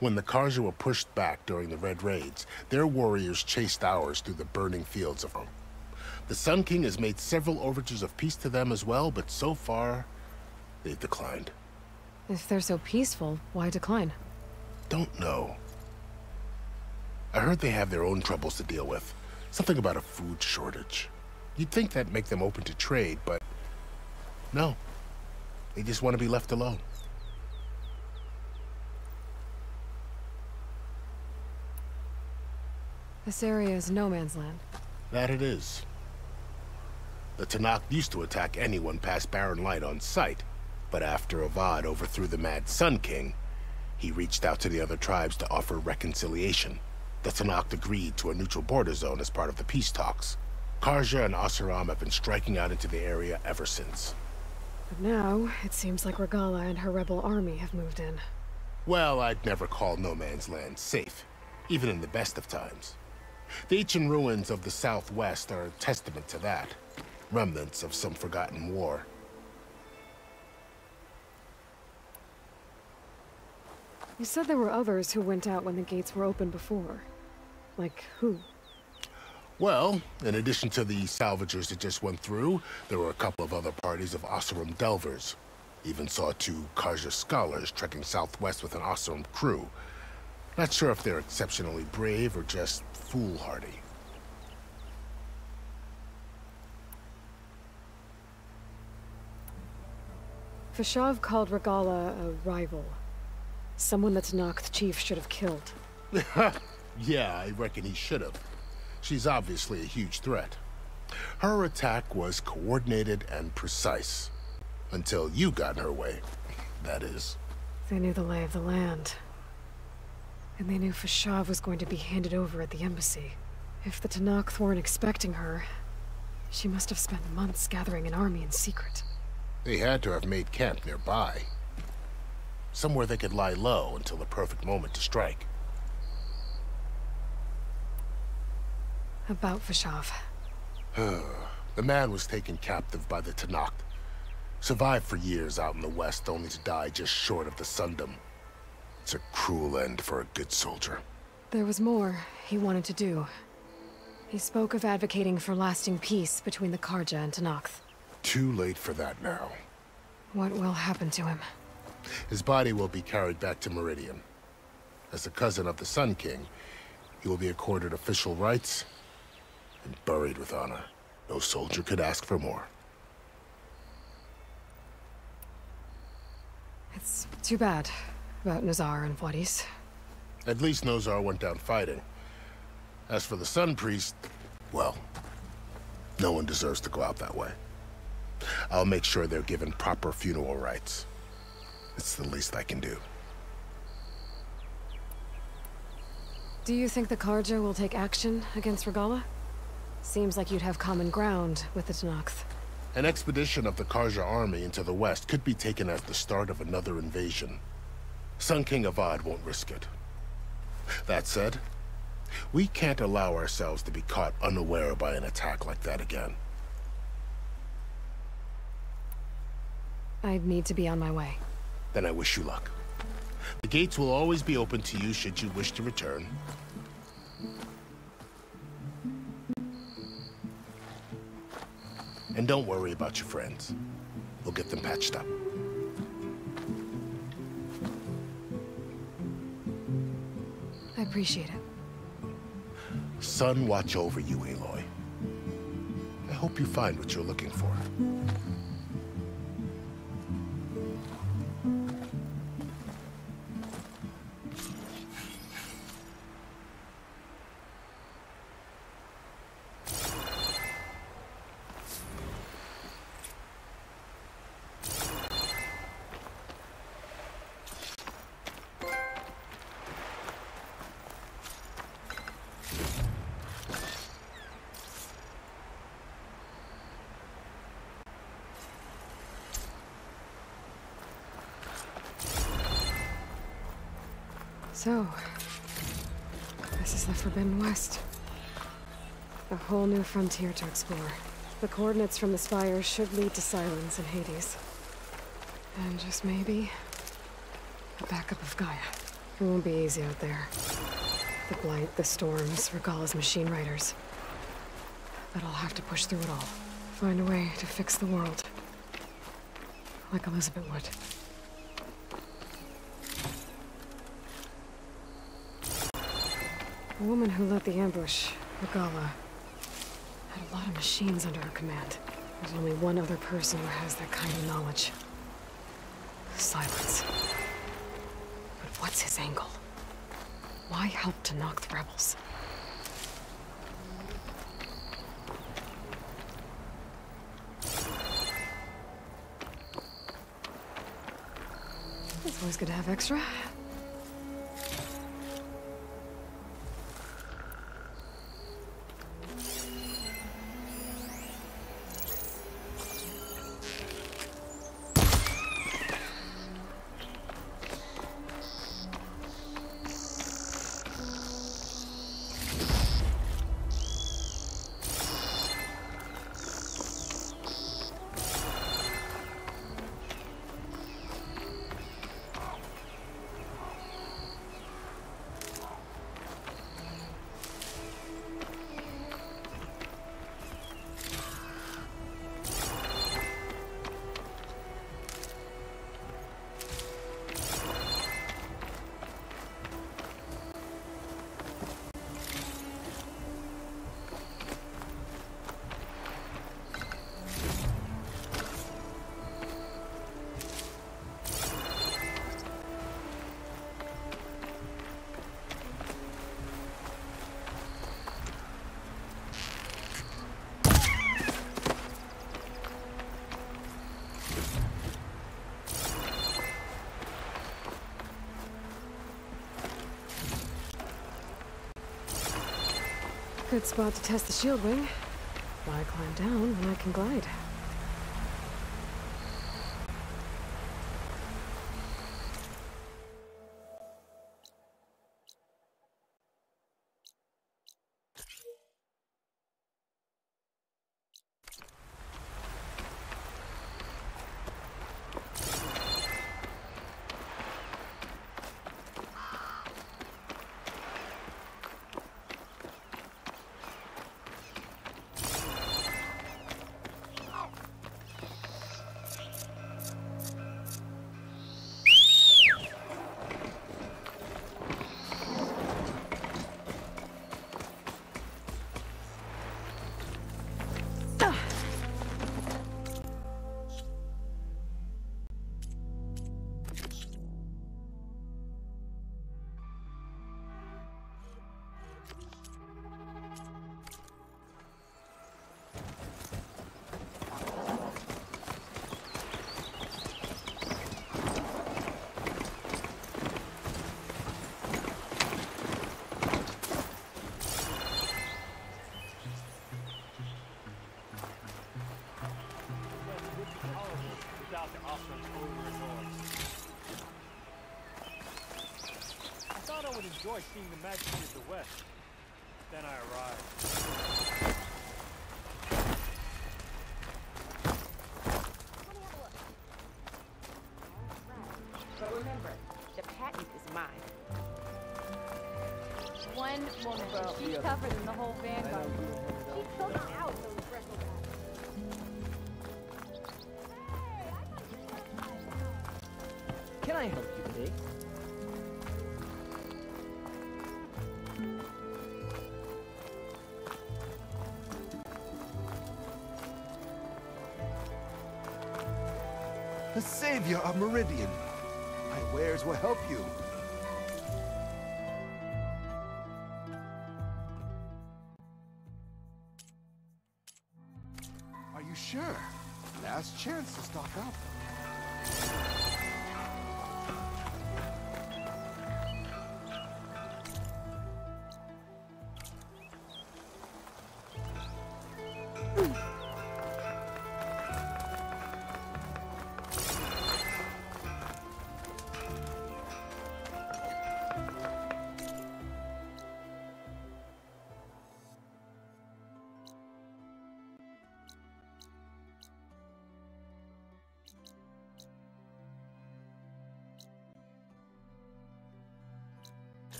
S2: When the Karja were pushed back during the Red Raids, their warriors chased ours through the burning fields of them. The Sun King has made several overtures of peace to them as well, but so far, they've declined.
S3: If they're so peaceful, why decline?
S2: Don't know. I heard they have their own troubles to deal with. Something about a food shortage. You'd think that'd make them open to trade, but no. They just want to be left alone.
S3: This area is no man's land.
S2: That it is. The Tanakh used to attack anyone past Barren Light on sight, but after Avad overthrew the Mad Sun King, he reached out to the other tribes to offer reconciliation. The Tanakh agreed to a neutral border zone as part of the peace talks. Karja and Asuram have been striking out into the area ever since.
S3: But now, it seems like Regala and her rebel army have moved in.
S2: Well, I'd never call no man's land safe, even in the best of times. The ancient ruins of the Southwest are a testament to that. Remnants of some forgotten war.
S3: You said there were others who went out when the gates were open before. Like who?
S2: Well, in addition to the salvagers that just went through, there were a couple of other parties of Oseram delvers. Even saw 2 Karja scholars trekking southwest with an Oseram crew. Not sure if they're exceptionally brave or just foolhardy.
S3: Fashav called Regala a rival. Someone that Tanakh chief should have killed.
S2: Yeah, I reckon he should have. She's obviously a huge threat. Her attack was coordinated and precise. Until you got in her way, that is.
S3: They knew the lay of the land. And they knew Fashav was going to be handed over at the embassy. If the Tanakh weren't expecting her, she must have spent months gathering an army in secret.
S2: They had to have made camp nearby. Somewhere they could lie low until the perfect moment to strike.
S3: About Fashav.
S2: The man was taken captive by the Tanakh. Survived for years out in the west, only to die just short of the Sundom. It's a cruel end for a good soldier.
S3: There was more he wanted to do. He spoke of advocating for lasting peace between the Karja and Tanakh.
S2: Too late for that now.
S3: What will happen to him?
S2: His body will be carried back to Meridian. As a cousin of the Sun King, he will be accorded official rights and buried with honor. No soldier could ask for more.
S3: It's too bad about Nazar and Wadis.
S2: At least Nozar went down fighting. As for the Sun Priest, well, no one deserves to go out that way. I'll make sure they're given proper funeral rites. It's the least I can do.
S3: Do you think the Karja will take action against Regala? Seems like you'd have common ground with the Tanakh.
S2: An expedition of the Karja army into the west could be taken as the start of another invasion. Sun King Avad won't risk it. That said, we can't allow ourselves to be caught unaware by an attack like that again.
S3: I'd need to be on my way.
S2: Then I wish you luck. The gates will always be open to you should you wish to return. And don't worry about your friends. We'll get them patched up.
S3: I appreciate it.
S2: Sun watch over you, Aloy. I hope you find what you're looking for.
S3: So, this is the Forbidden West. A whole new frontier to explore. The coordinates from the spires should lead to Silence and Hades. And just maybe, a backup of Gaia. It won't be easy out there. The Blight, the Storms, Regalla's machine riders. But I'll have to push through it all. Find a way to fix the world. Like Elizabeth would. The woman who led the ambush, Regalla, had a lot of machines under her command. There's only one other person who has that kind of knowledge. Silence. But what's his angle? Why help to knock the rebels? It's always good to have extra. Good spot to test the shield wing. Why climb down when I can glide?
S18: I would enjoy seeing the majesty of the West. Then I arrived.
S11: But remember, the patent is mine. One woman, she's tougher than the whole vanguard. She took out those wrestle guys.
S4: can I help you today?
S19: The savior of Meridian. My wares will help you. Are you sure? Last chance to stock up.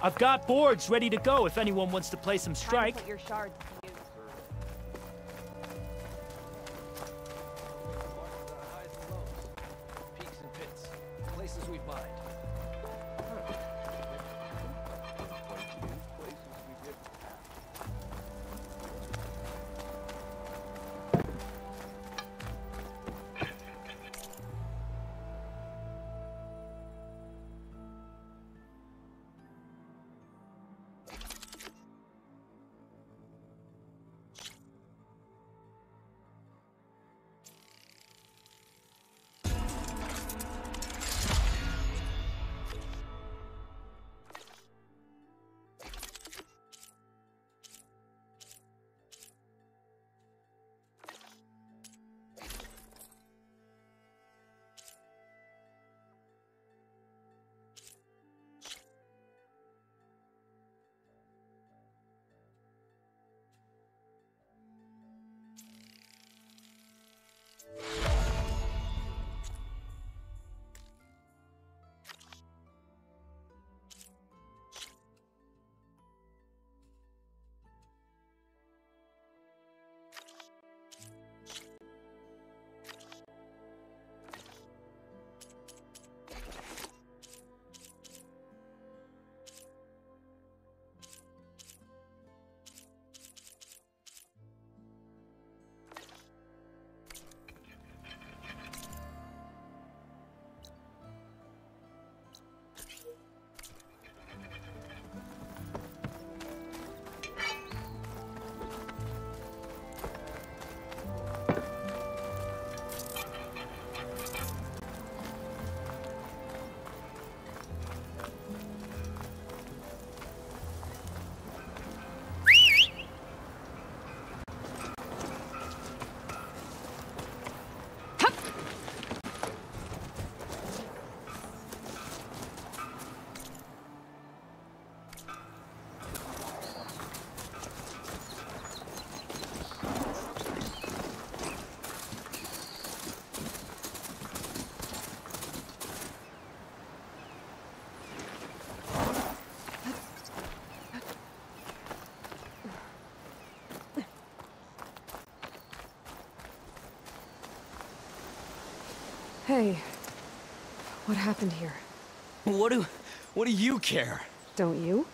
S18: I've got boards ready to go if anyone wants to play some strike.
S11: Put your shards to use.
S16: Peaks and pits. Places we find.
S3: Hey, what happened here?
S4: What do you care?
S3: Don't you?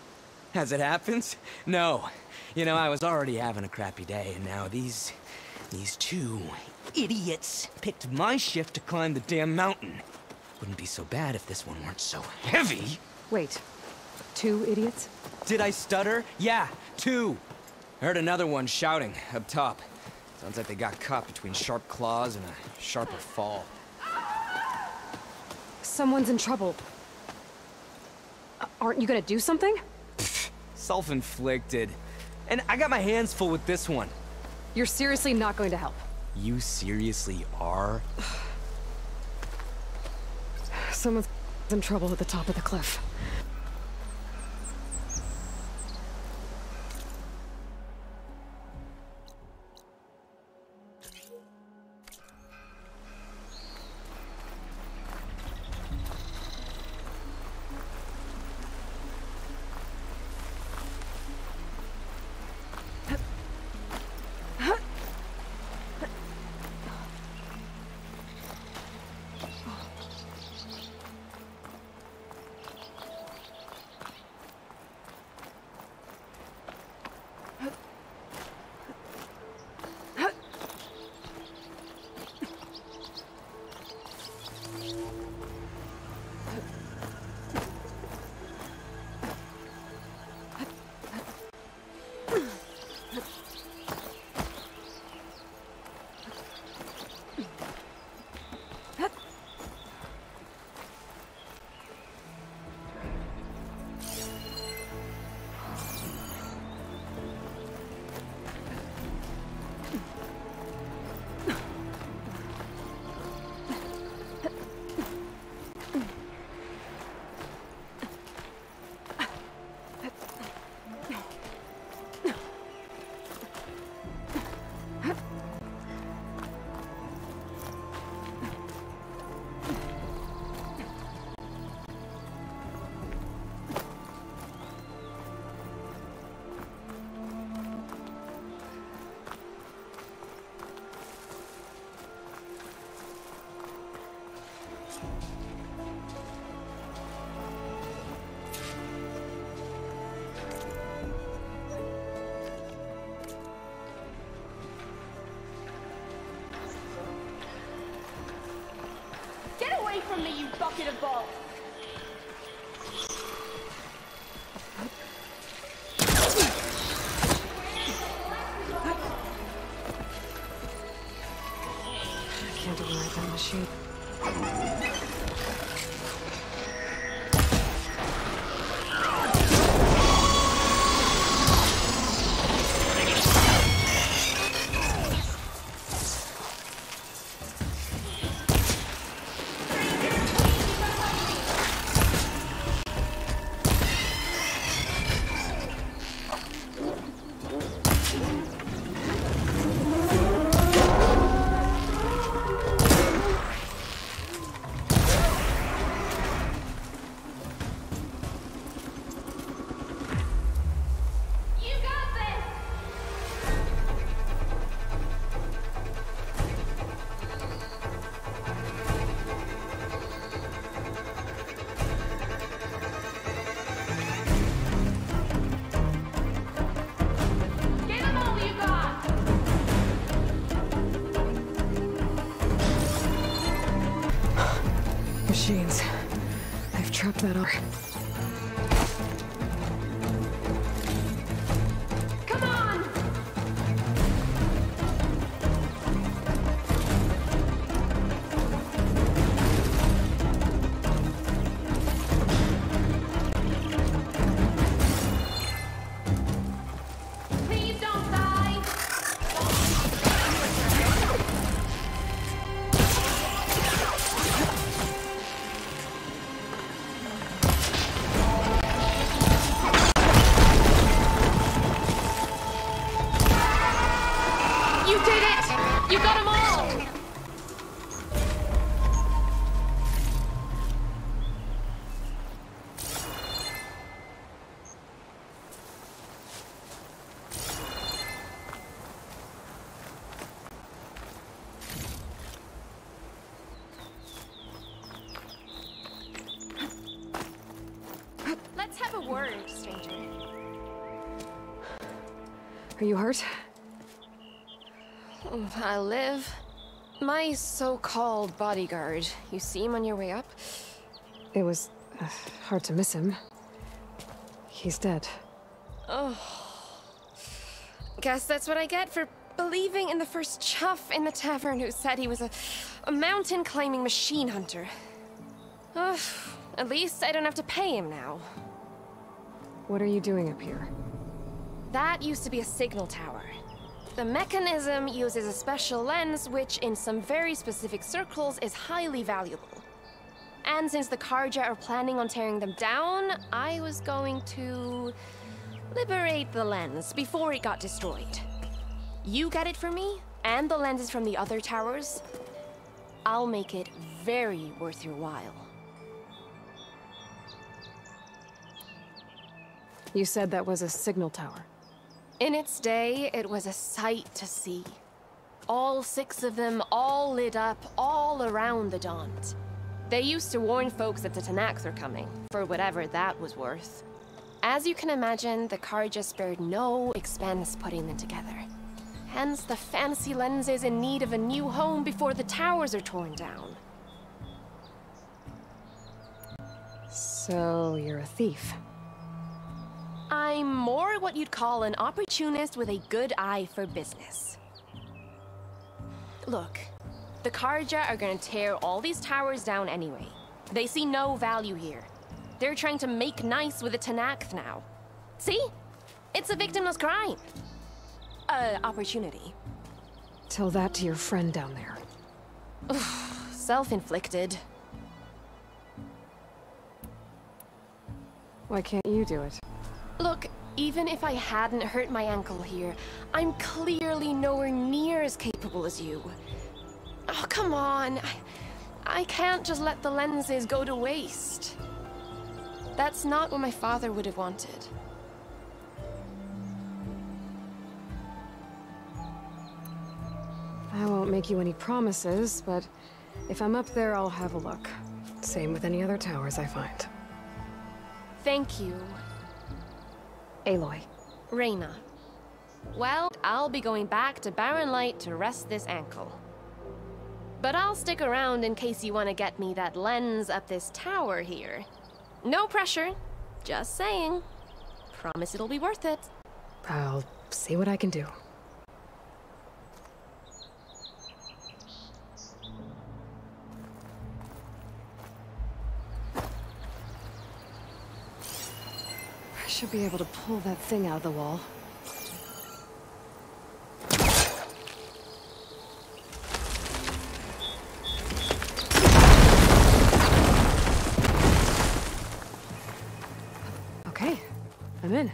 S4: As it happens? No. You know, I was already having a crappy day, and now these two idiots picked my shift to climb the damn mountain. Wouldn't be so bad if this one weren't so heavy.
S3: Wait, 2 idiots?
S4: Did I stutter? Yeah, 2. I heard another one shouting up top. Sounds like they got caught between sharp claws and a sharper fall.
S3: Someone's in trouble. Aren't you gonna do something?
S4: Self-inflicted. And I got my hands full with this one.
S3: You're seriously not going to help?
S4: You seriously are?
S3: Someone's in trouble at the top of the cliff.
S11: sensitive ball.
S3: I can't override that machine. Machines. I've trapped that arc.
S11: Come on! Please don't die! You did it! You got them all! Let's have a word, stranger.
S3: Are you hurt?
S20: I live. My so-called bodyguard. You see him on your way up?
S3: It was hard to miss him. He's dead.
S20: Oh. Guess that's what I get for believing in the first chuff in the tavern who said he was a mountain-climbing machine hunter. At least I don't have to pay him now.
S3: What are you doing up here?
S20: That used to be a signal tower. The mechanism uses a special lens which, in some very specific circles, is highly valuable. And since the Karja are planning on tearing them down, I was going to liberate the lens before it got destroyed. You get it for me, and the lenses from the other towers. I'll make it very worth your while.
S3: You said that was a signal tower.
S20: In its day, it was a sight to see. All 6 of them, all lit up, all around the Daunt. They used to warn folks that the Tanakhs were coming, for whatever that was worth. As you can imagine, the Karja spared no expense putting them together. Hence the fancy lenses in need of a new home before the towers are torn down.
S3: So, you're a thief.
S20: I'm more what you'd call an opportunist with a good eye for business. Look, the Karja are gonna tear all these towers down anyway. They see no value here. They're trying to make nice with the Tanakh now. See? It's a victimless crime. Opportunity.
S3: Tell that to your friend down there.
S20: Self-inflicted.
S3: Why can't you do it?
S20: Look, even if I hadn't hurt my ankle here, I'm clearly nowhere near as capable as you. Oh, come on. I can't just let the lenses go to waste. That's not what my father would have wanted.
S3: I won't make you any promises, but if I'm up there, I'll have a look. Same with any other towers I find.
S20: Thank you.
S3: Aloy.
S20: Reyna. Well, I'll be going back to Barren Light to rest this ankle. But I'll stick around in case you want to get me that lens up this tower here. No pressure. Just saying. Promise it'll be worth it.
S3: I'll see what I can do. I should be able to pull that thing out of the wall. Okay, I'm in.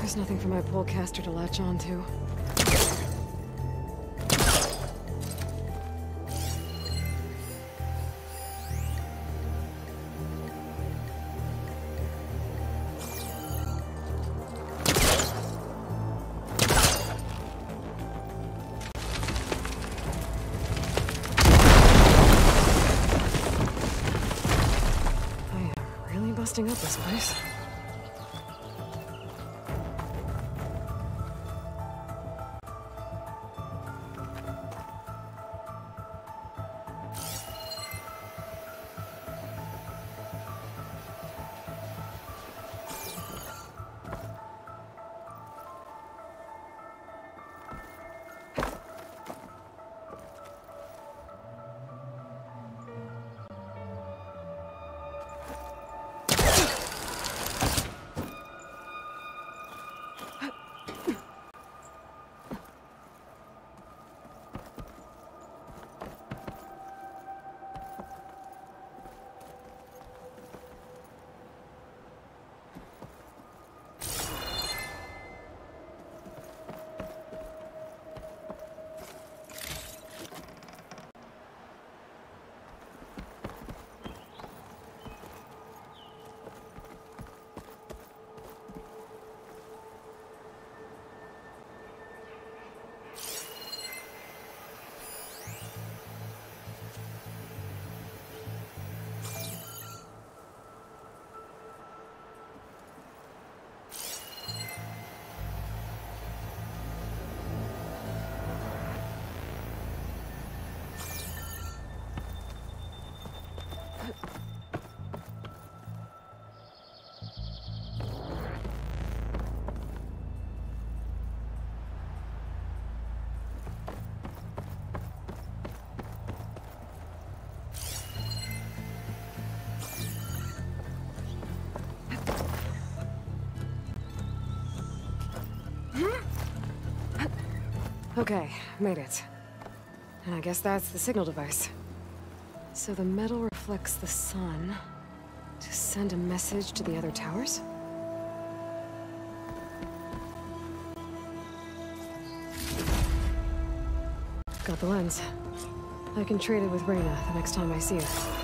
S3: There's nothing for my polecaster to latch onto. I am really busting up this place. Okay, made it. And I guess that's the signal device. So the metal reflects the sun to send a message to the other towers? Got the lens. I can trade it with Reyna the next time I see her.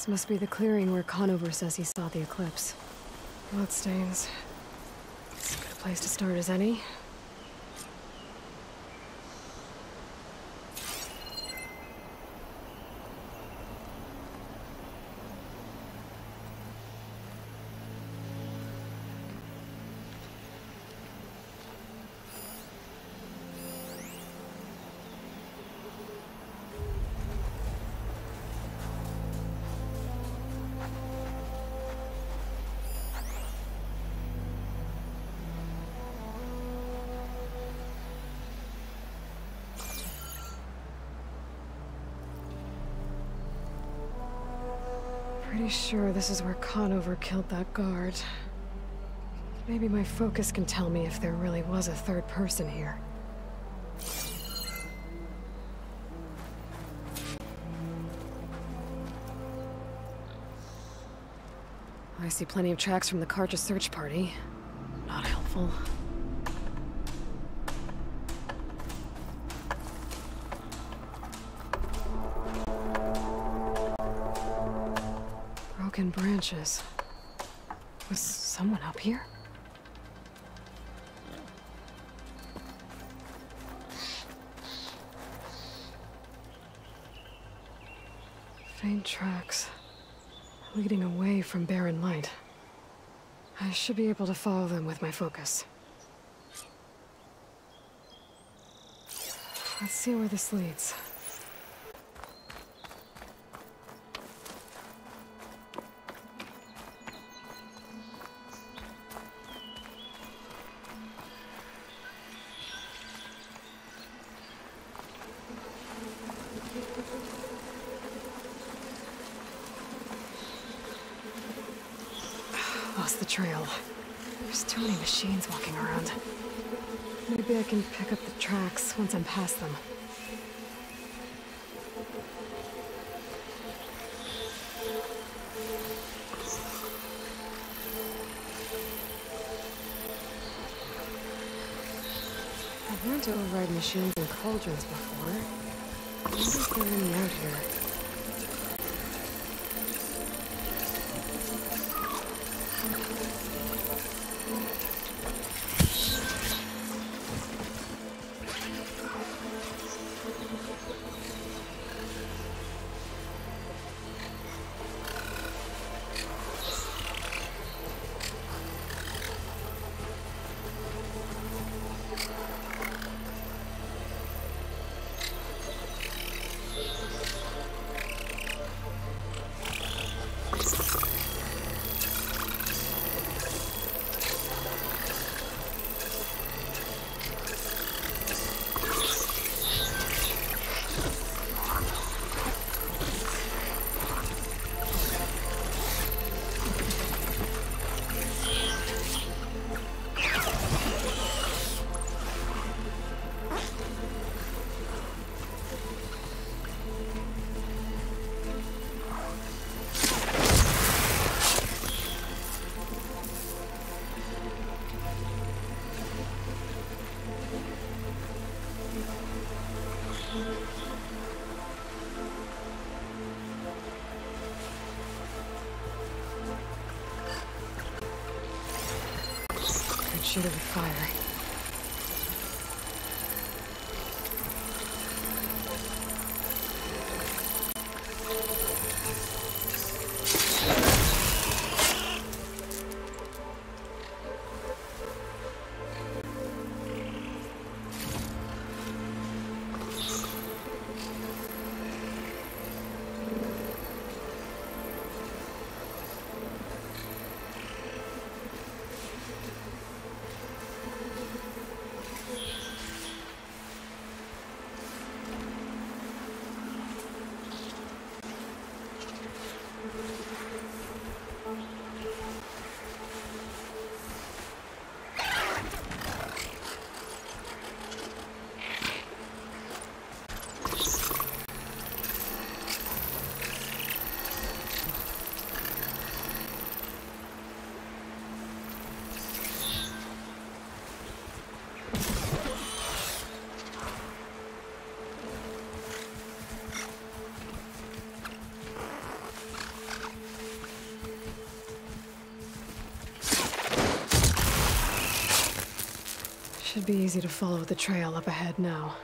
S3: This must be the clearing where Conover says he saw the eclipse. Bloodstains. It's as good a place to start as any. Pretty sure this is where Conover killed that guard. Maybe my focus can tell me if there really was a third person here. I see plenty of tracks from the Karja search party. Not helpful. Broken branches. Was someone up here? Faint tracks, leading away from barren light. I should be able to follow them with my focus. Let's see where this leads. Lost the trail. There's too many machines walking around. Maybe I can pick up the tracks once I'm past them. I've learned to override machines and cauldrons before. I wonder if there are any out here. Shoot it with fire. Should be easy to follow the trail up ahead now.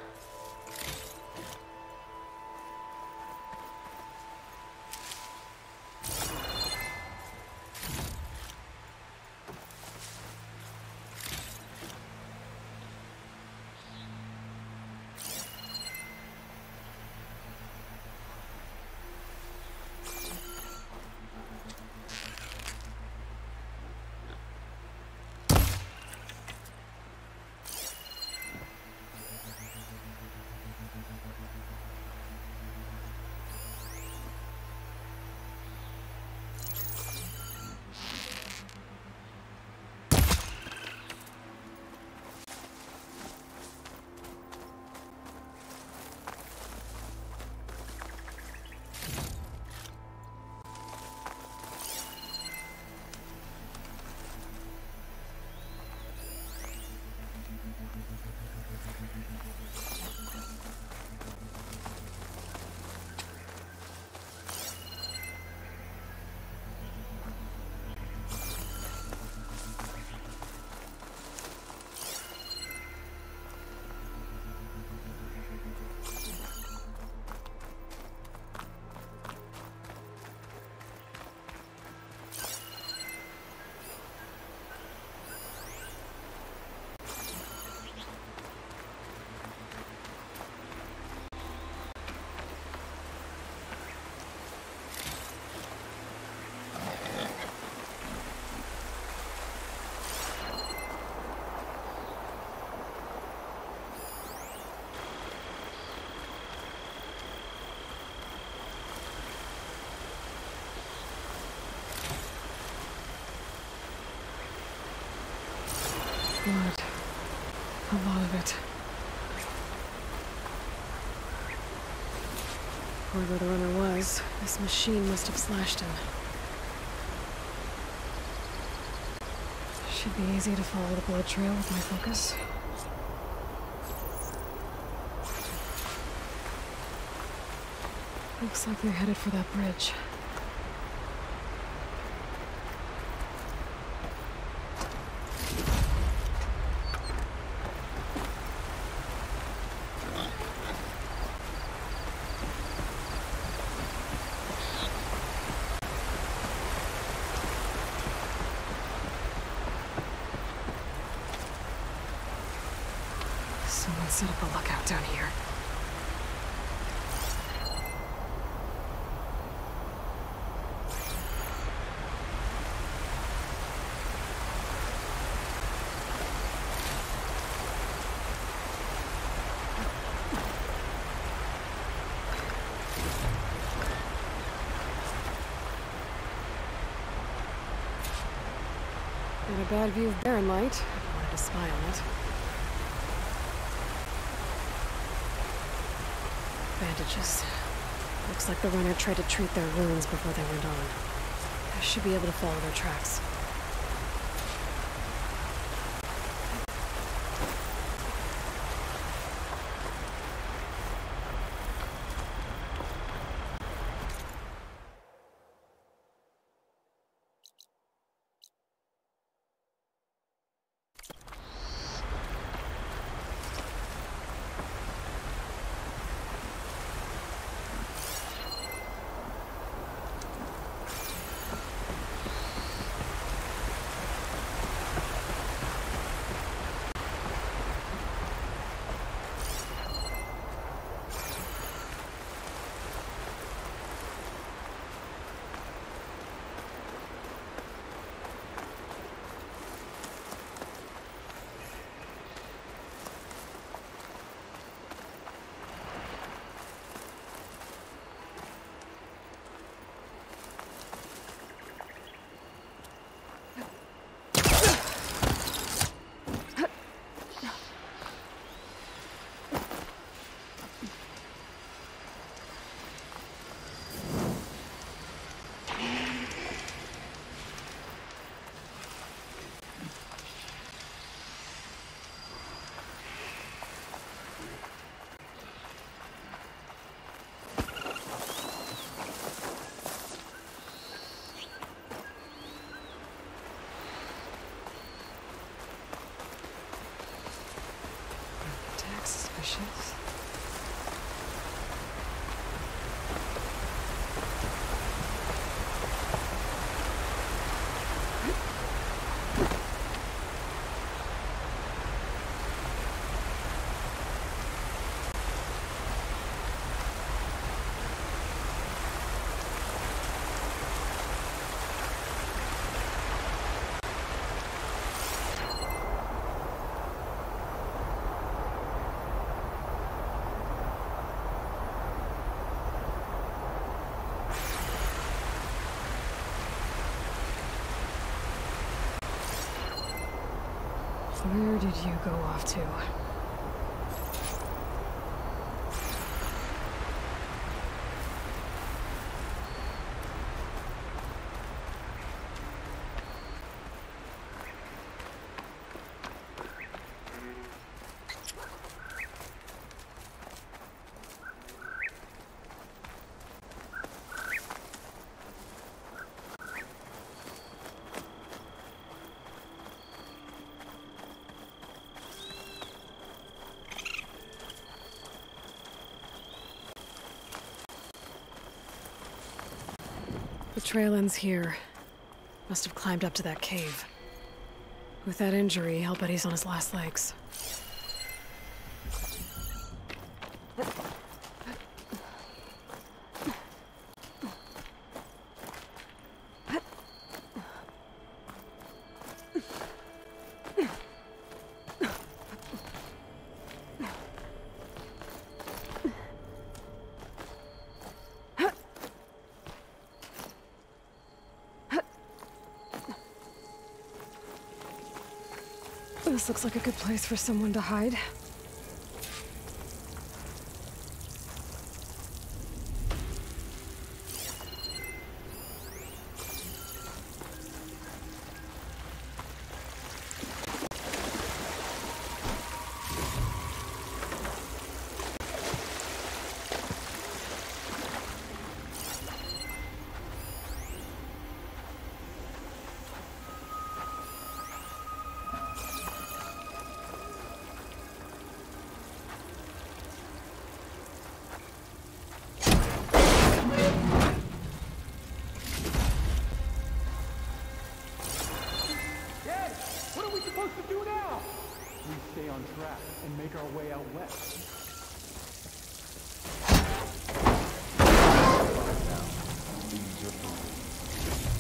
S3: blood. A lot of it. Whoever the runner was, this machine must have slashed him. Should be easy to follow the blood trail with my focus. Looks like they're headed for that bridge. Someone set up a lookout down here. Not a bad view of Barren Light, if I wanted to spy on it. Bandages. Looks like the runner tried to treat their wounds before they went on. I should be able to follow their tracks. Suspicious. Where did you go off to? The trail ends here. Must have climbed up to that cave. With that injury, I'll bet he's on his last legs. This looks like a good place for someone to hide.
S18: And make our way out west.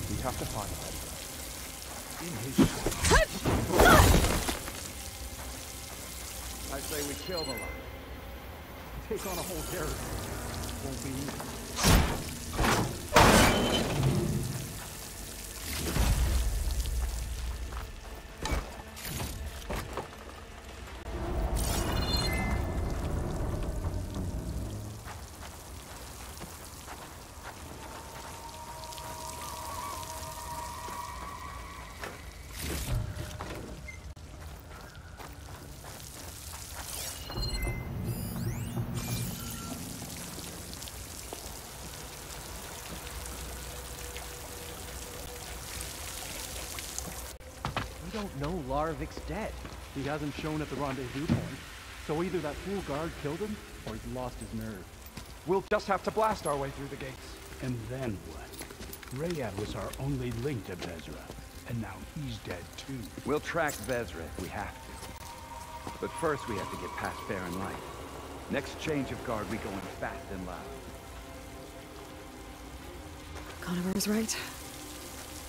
S18: We have to find him. In his I say we kill the lot. Take on a whole garrison. Won't be easy.
S21: We don't know Larovik's dead.
S18: He hasn't shown at the rendezvous point, so either that fool guard killed him, or he's lost his nerve.
S6: We'll just have to blast our way through the gates.
S18: And then what? Rayad was our only link to Vezra, and now he's dead too.
S21: We'll track Vezra if we have to. But first we have to get past Baron Light. Next change of guard, we go in fast and loud.
S3: Conover was right.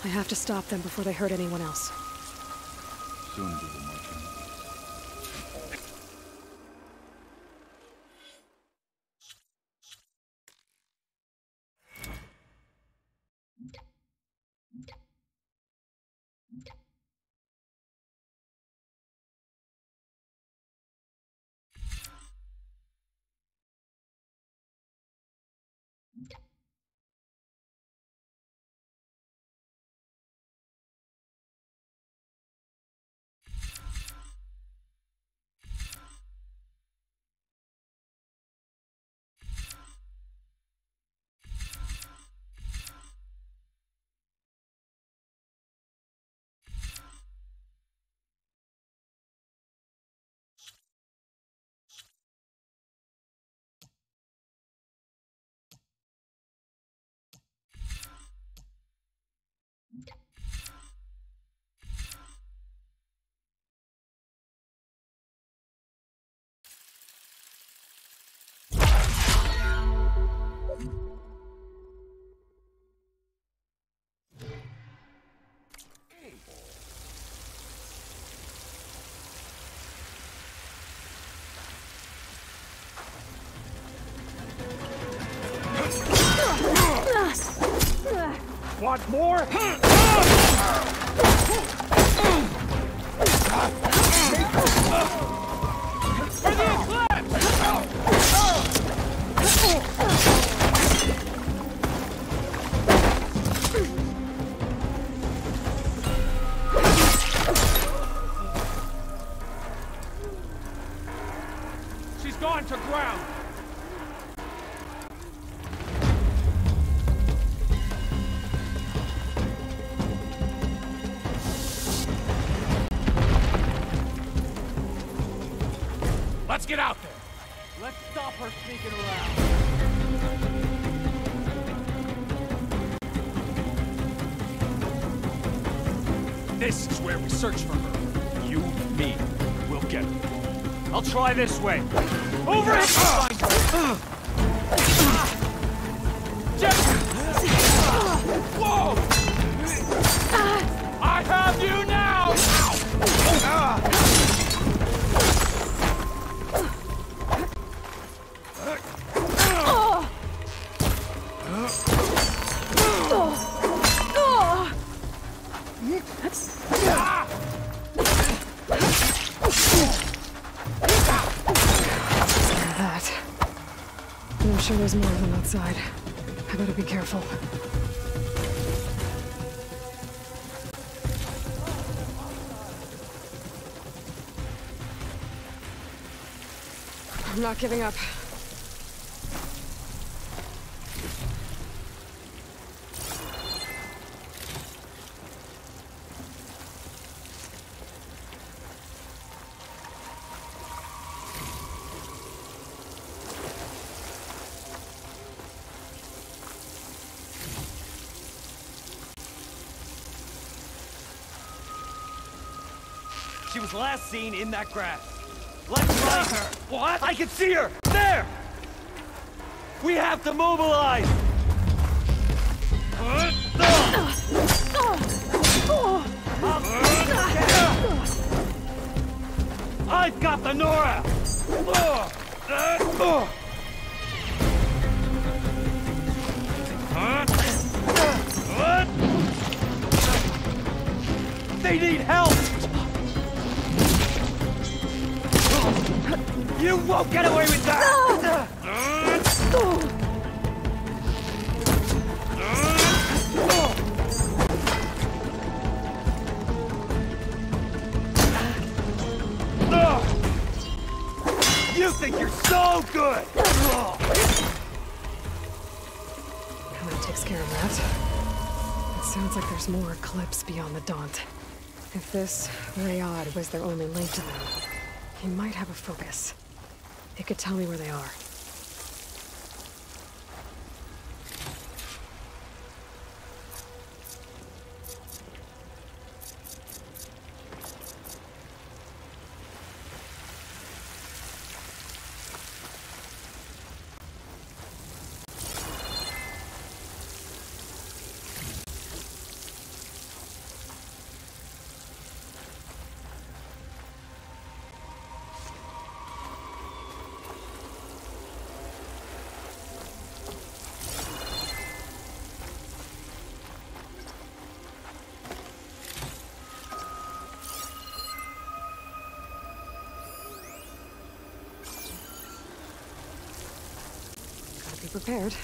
S3: I have to stop them before they hurt anyone else.
S15: Soon we will march in.
S18: Want more?
S17: She's gone to ground. Let's get out there. Let's stop her sneaking around.
S18: This is where we search for her. You, me, we'll get her. I'll try this way. Over it! Whoa! I have you now!
S3: There's more of them outside. I better be careful. I'm not giving up.
S18: She was last seen in that grass. Let's find her! What? I can see her! There! We have to mobilize! I've got the Nora! They need help! You won't get away with that! You think you're so good!
S3: That takes care of that. It sounds like there's more Eclipse beyond the Daunt. If this Rayad was their only link to them, he might have a focus. It could tell me where they are. Be prepared.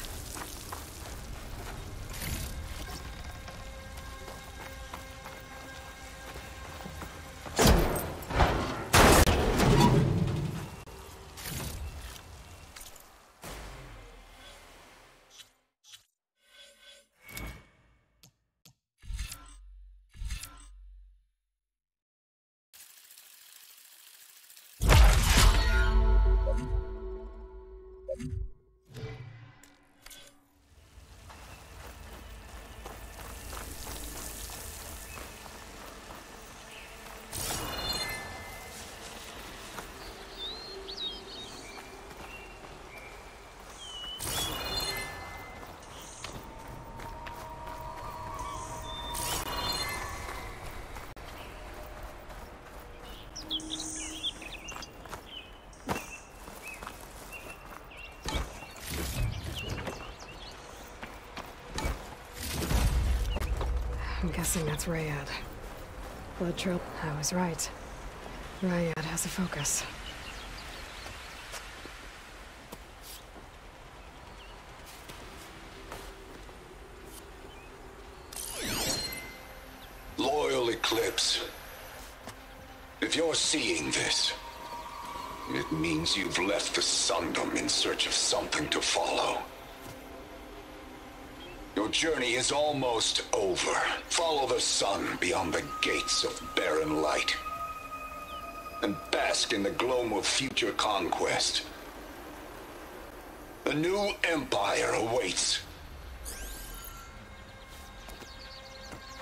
S3: I'm guessing that's Rayad. Blood trail. I was right. Rayad has a focus.
S5: Loyal Eclipse. If you're seeing this, it means you've left the Sundom in search of something to follow. Your journey is almost over. Follow the sun beyond the gates of barren light, and bask in the gloam of future conquest. A new empire awaits.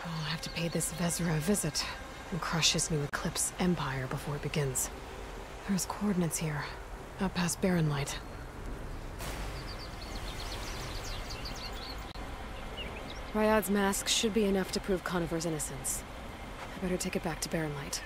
S3: I'll have to pay this Vezra a visit and crush his new Eclipse empire before it begins. There's coordinates here, out past barren light. Rayad's mask should be enough to prove Conover's innocence. I better take it back to barren light.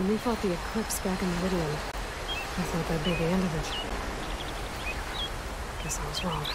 S3: When we fought the Eclipse back in Meridian, I thought that'd be the end of it. Guess I was wrong.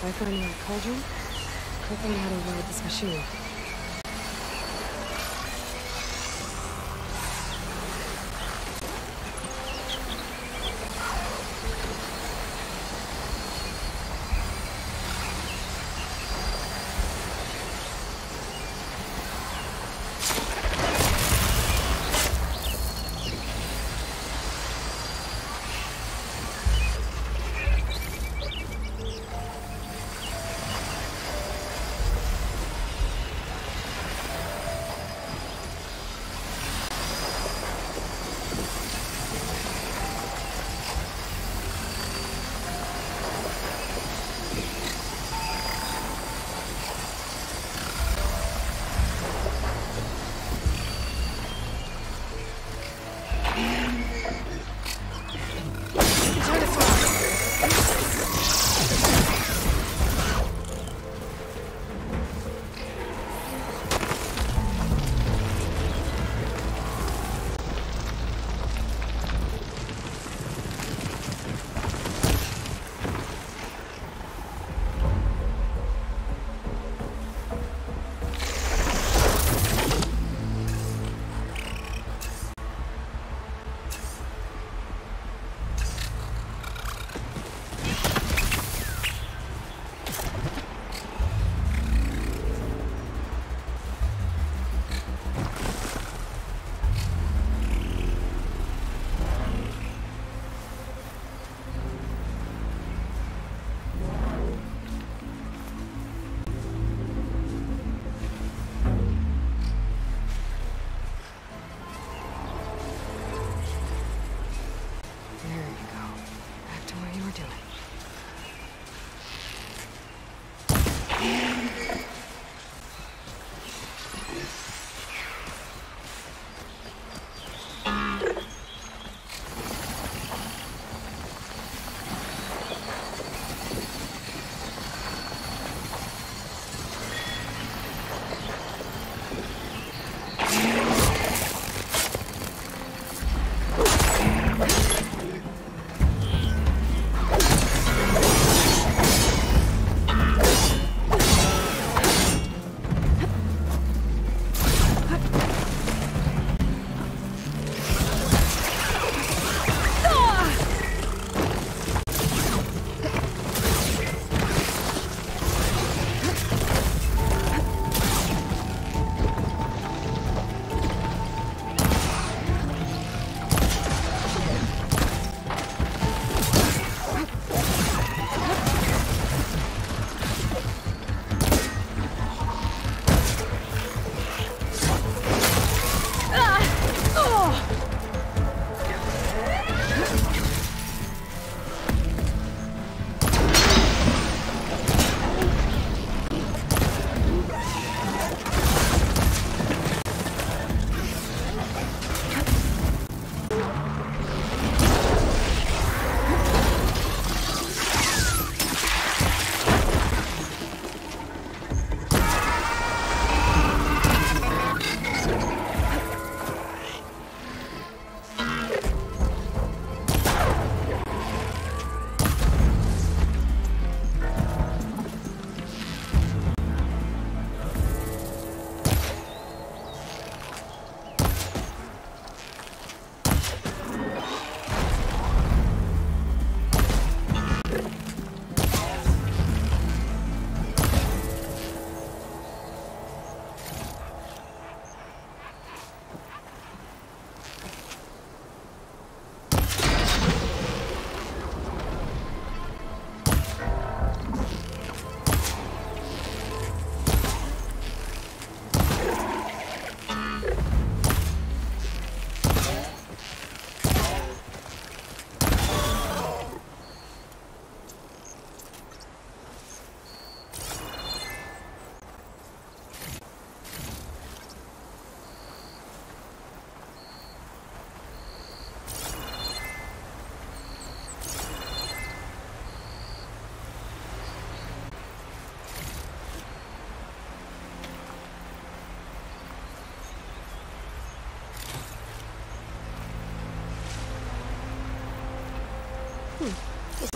S3: If I find that cauldron, I'll learn how to ride this machine.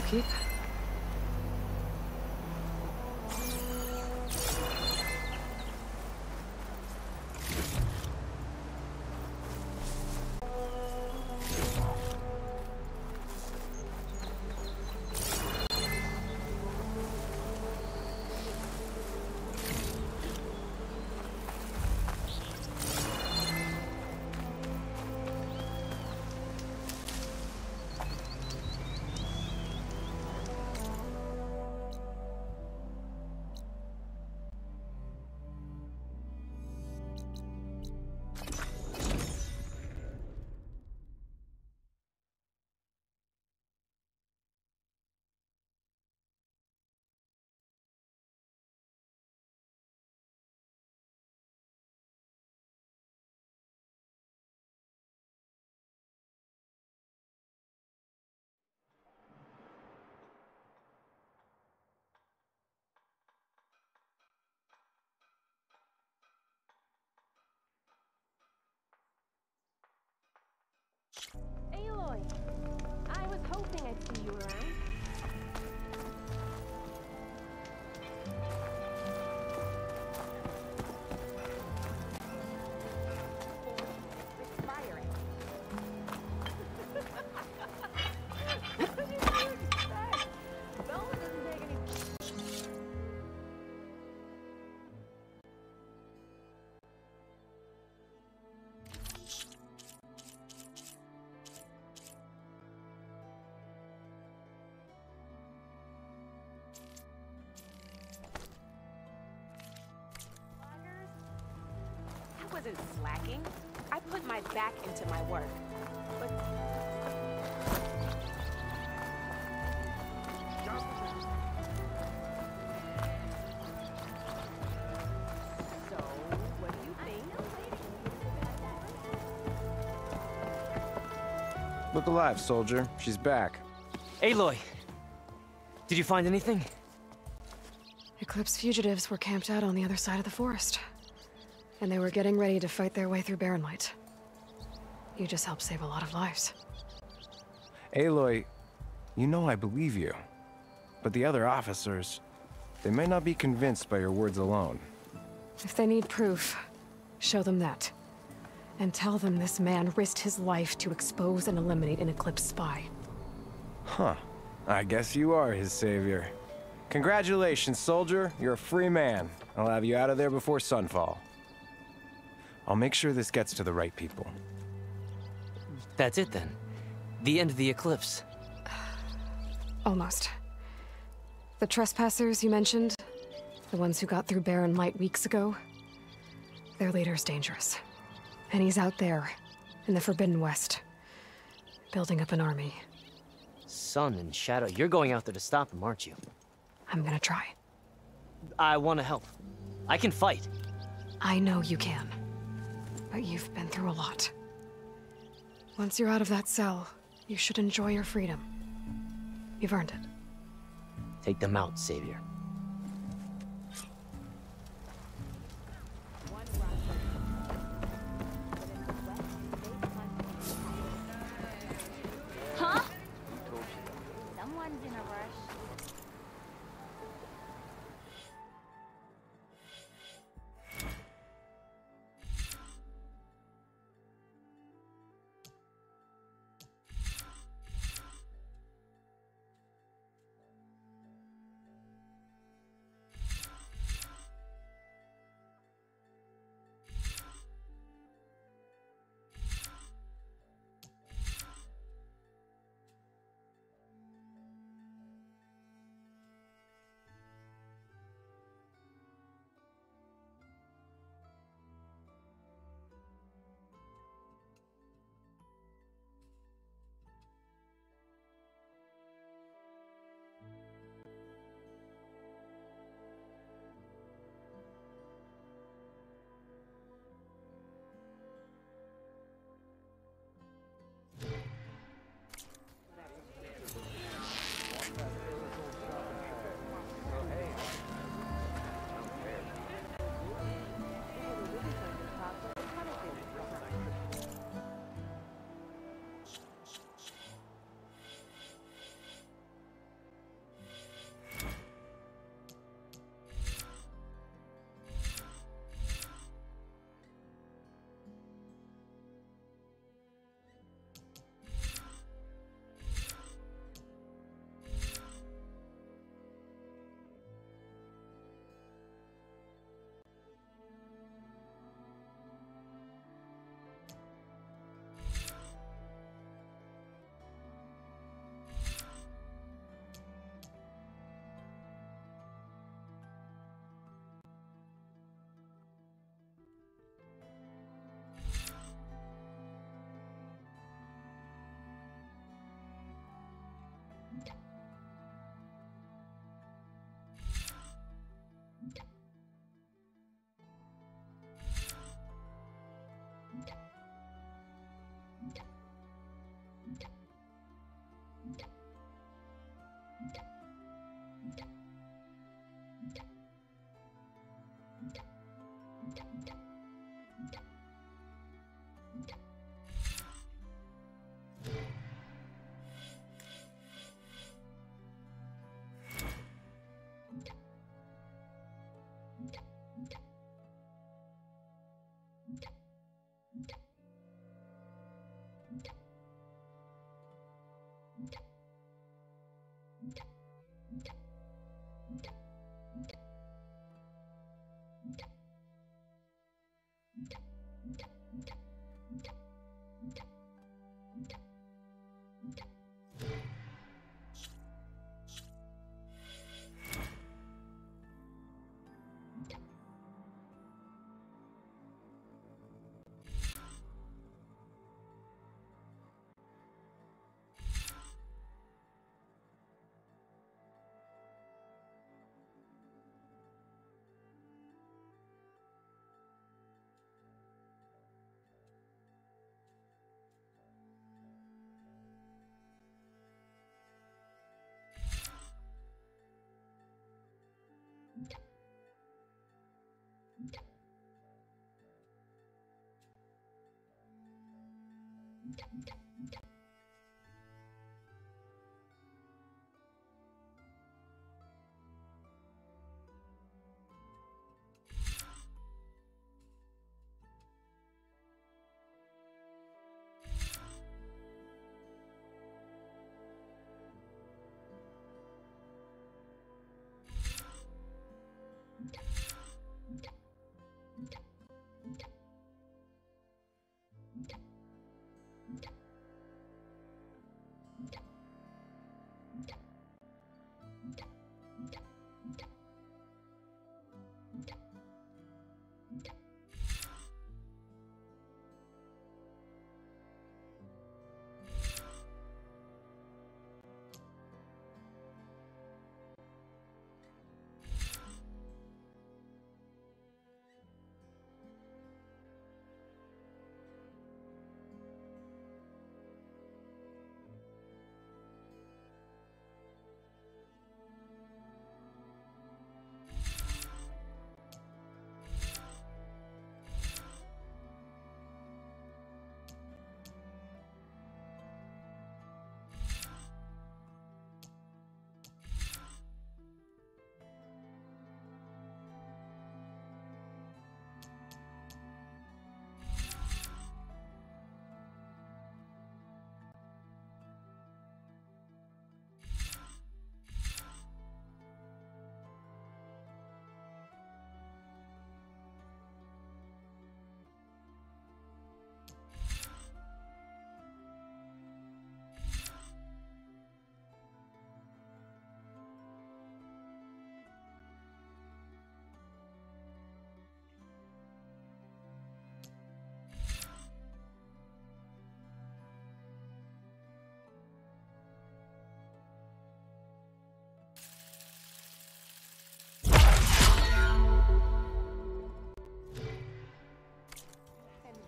S3: keep.
S20: Aloy! I was hoping I'd see you around. I wasn't slacking. I put my back into my work. But so, what do you think?
S1: Look alive, soldier. She's back.
S4: Aloy! Did you find anything?
S3: Eclipse fugitives were camped out on the other side of the forest. And they were getting ready to fight their way through Barren Light. You just helped save a lot of lives.
S1: Aloy, you know I believe you. But the other officers, they may not be convinced by your words alone.
S3: If they need proof, show them that. And tell them this man risked his life to expose and eliminate an Eclipse spy.
S1: Huh. I guess you are his savior. Congratulations, soldier. You're a free man. I'll have you out of there before sunfall. I'll make sure this gets to the right people.
S4: That's it then. The end of the Eclipse.
S3: Almost. The trespassers you mentioned, the ones who got through Barren Light weeks ago, their leader's dangerous. And he's out there, in the Forbidden West, building up an army.
S4: Sun and Shadow, you're going out there to stop him, aren't you?
S3: I'm gonna try.
S4: I want to help. I can fight.
S3: I know you can. But you've been through a lot. Once you're out of that cell, you should enjoy your freedom. You've earned it.
S4: Take them out, Savior.
S11: Huh? Someone's in a rush.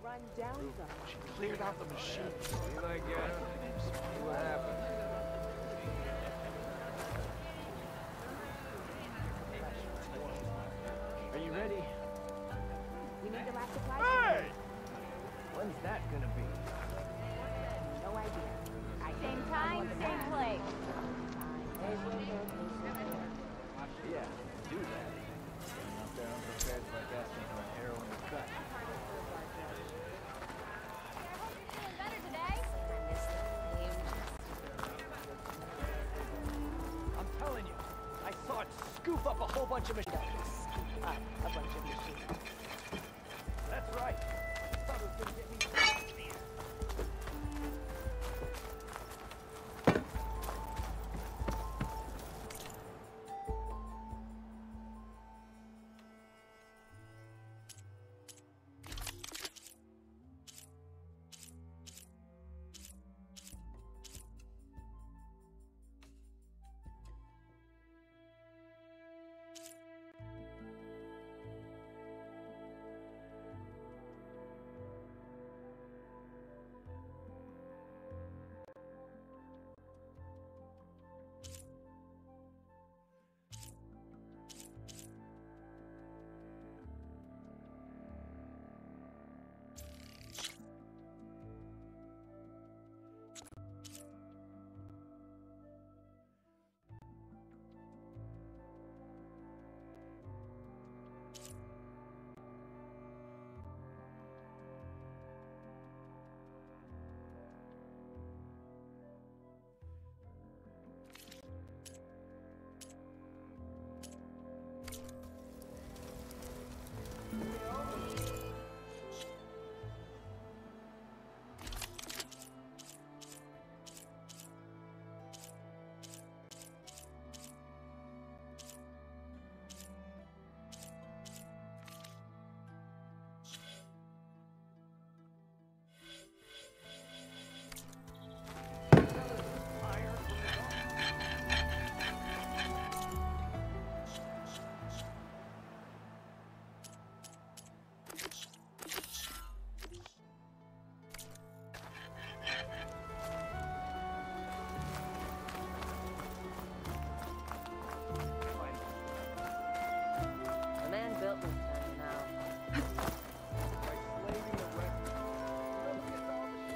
S11: Run down some.
S21: She cleared out the machine. You like it? See what happened. Are you ready?
S11: We need to last supply.
S21: Hey! When's that gonna be?
S11: No idea. Same time, same place.
S21: Yeah, do that. Getting out there unprepared is like asking for an arrow in the cut. I'm telling you, I saw it scoop up a whole bunch of machines.
S11: A bunch of machines.
S21: That's right. I thought it was gonna get me.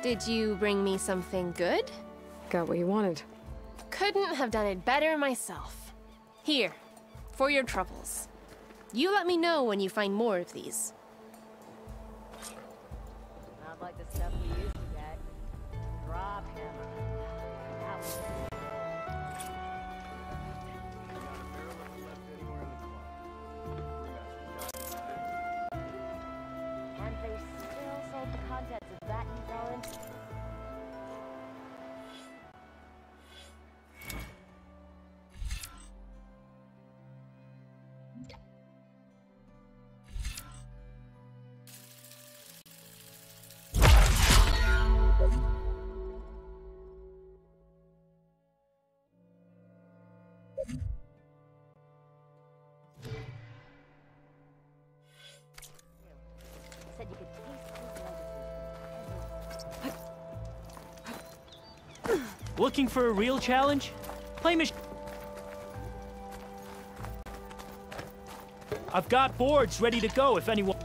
S20: Did you bring me something good?
S3: Got what you wanted.
S20: Couldn't have done it better myself. Here, for your troubles. You let me know when you find more of these.
S11: Not like the stuff we used to get. Drop hammer. That was and they still sold the contents of that, you Colin? Said you could taste his legacy.
S7: Looking for a real challenge? Play mach- I've got boards ready to go if anyone...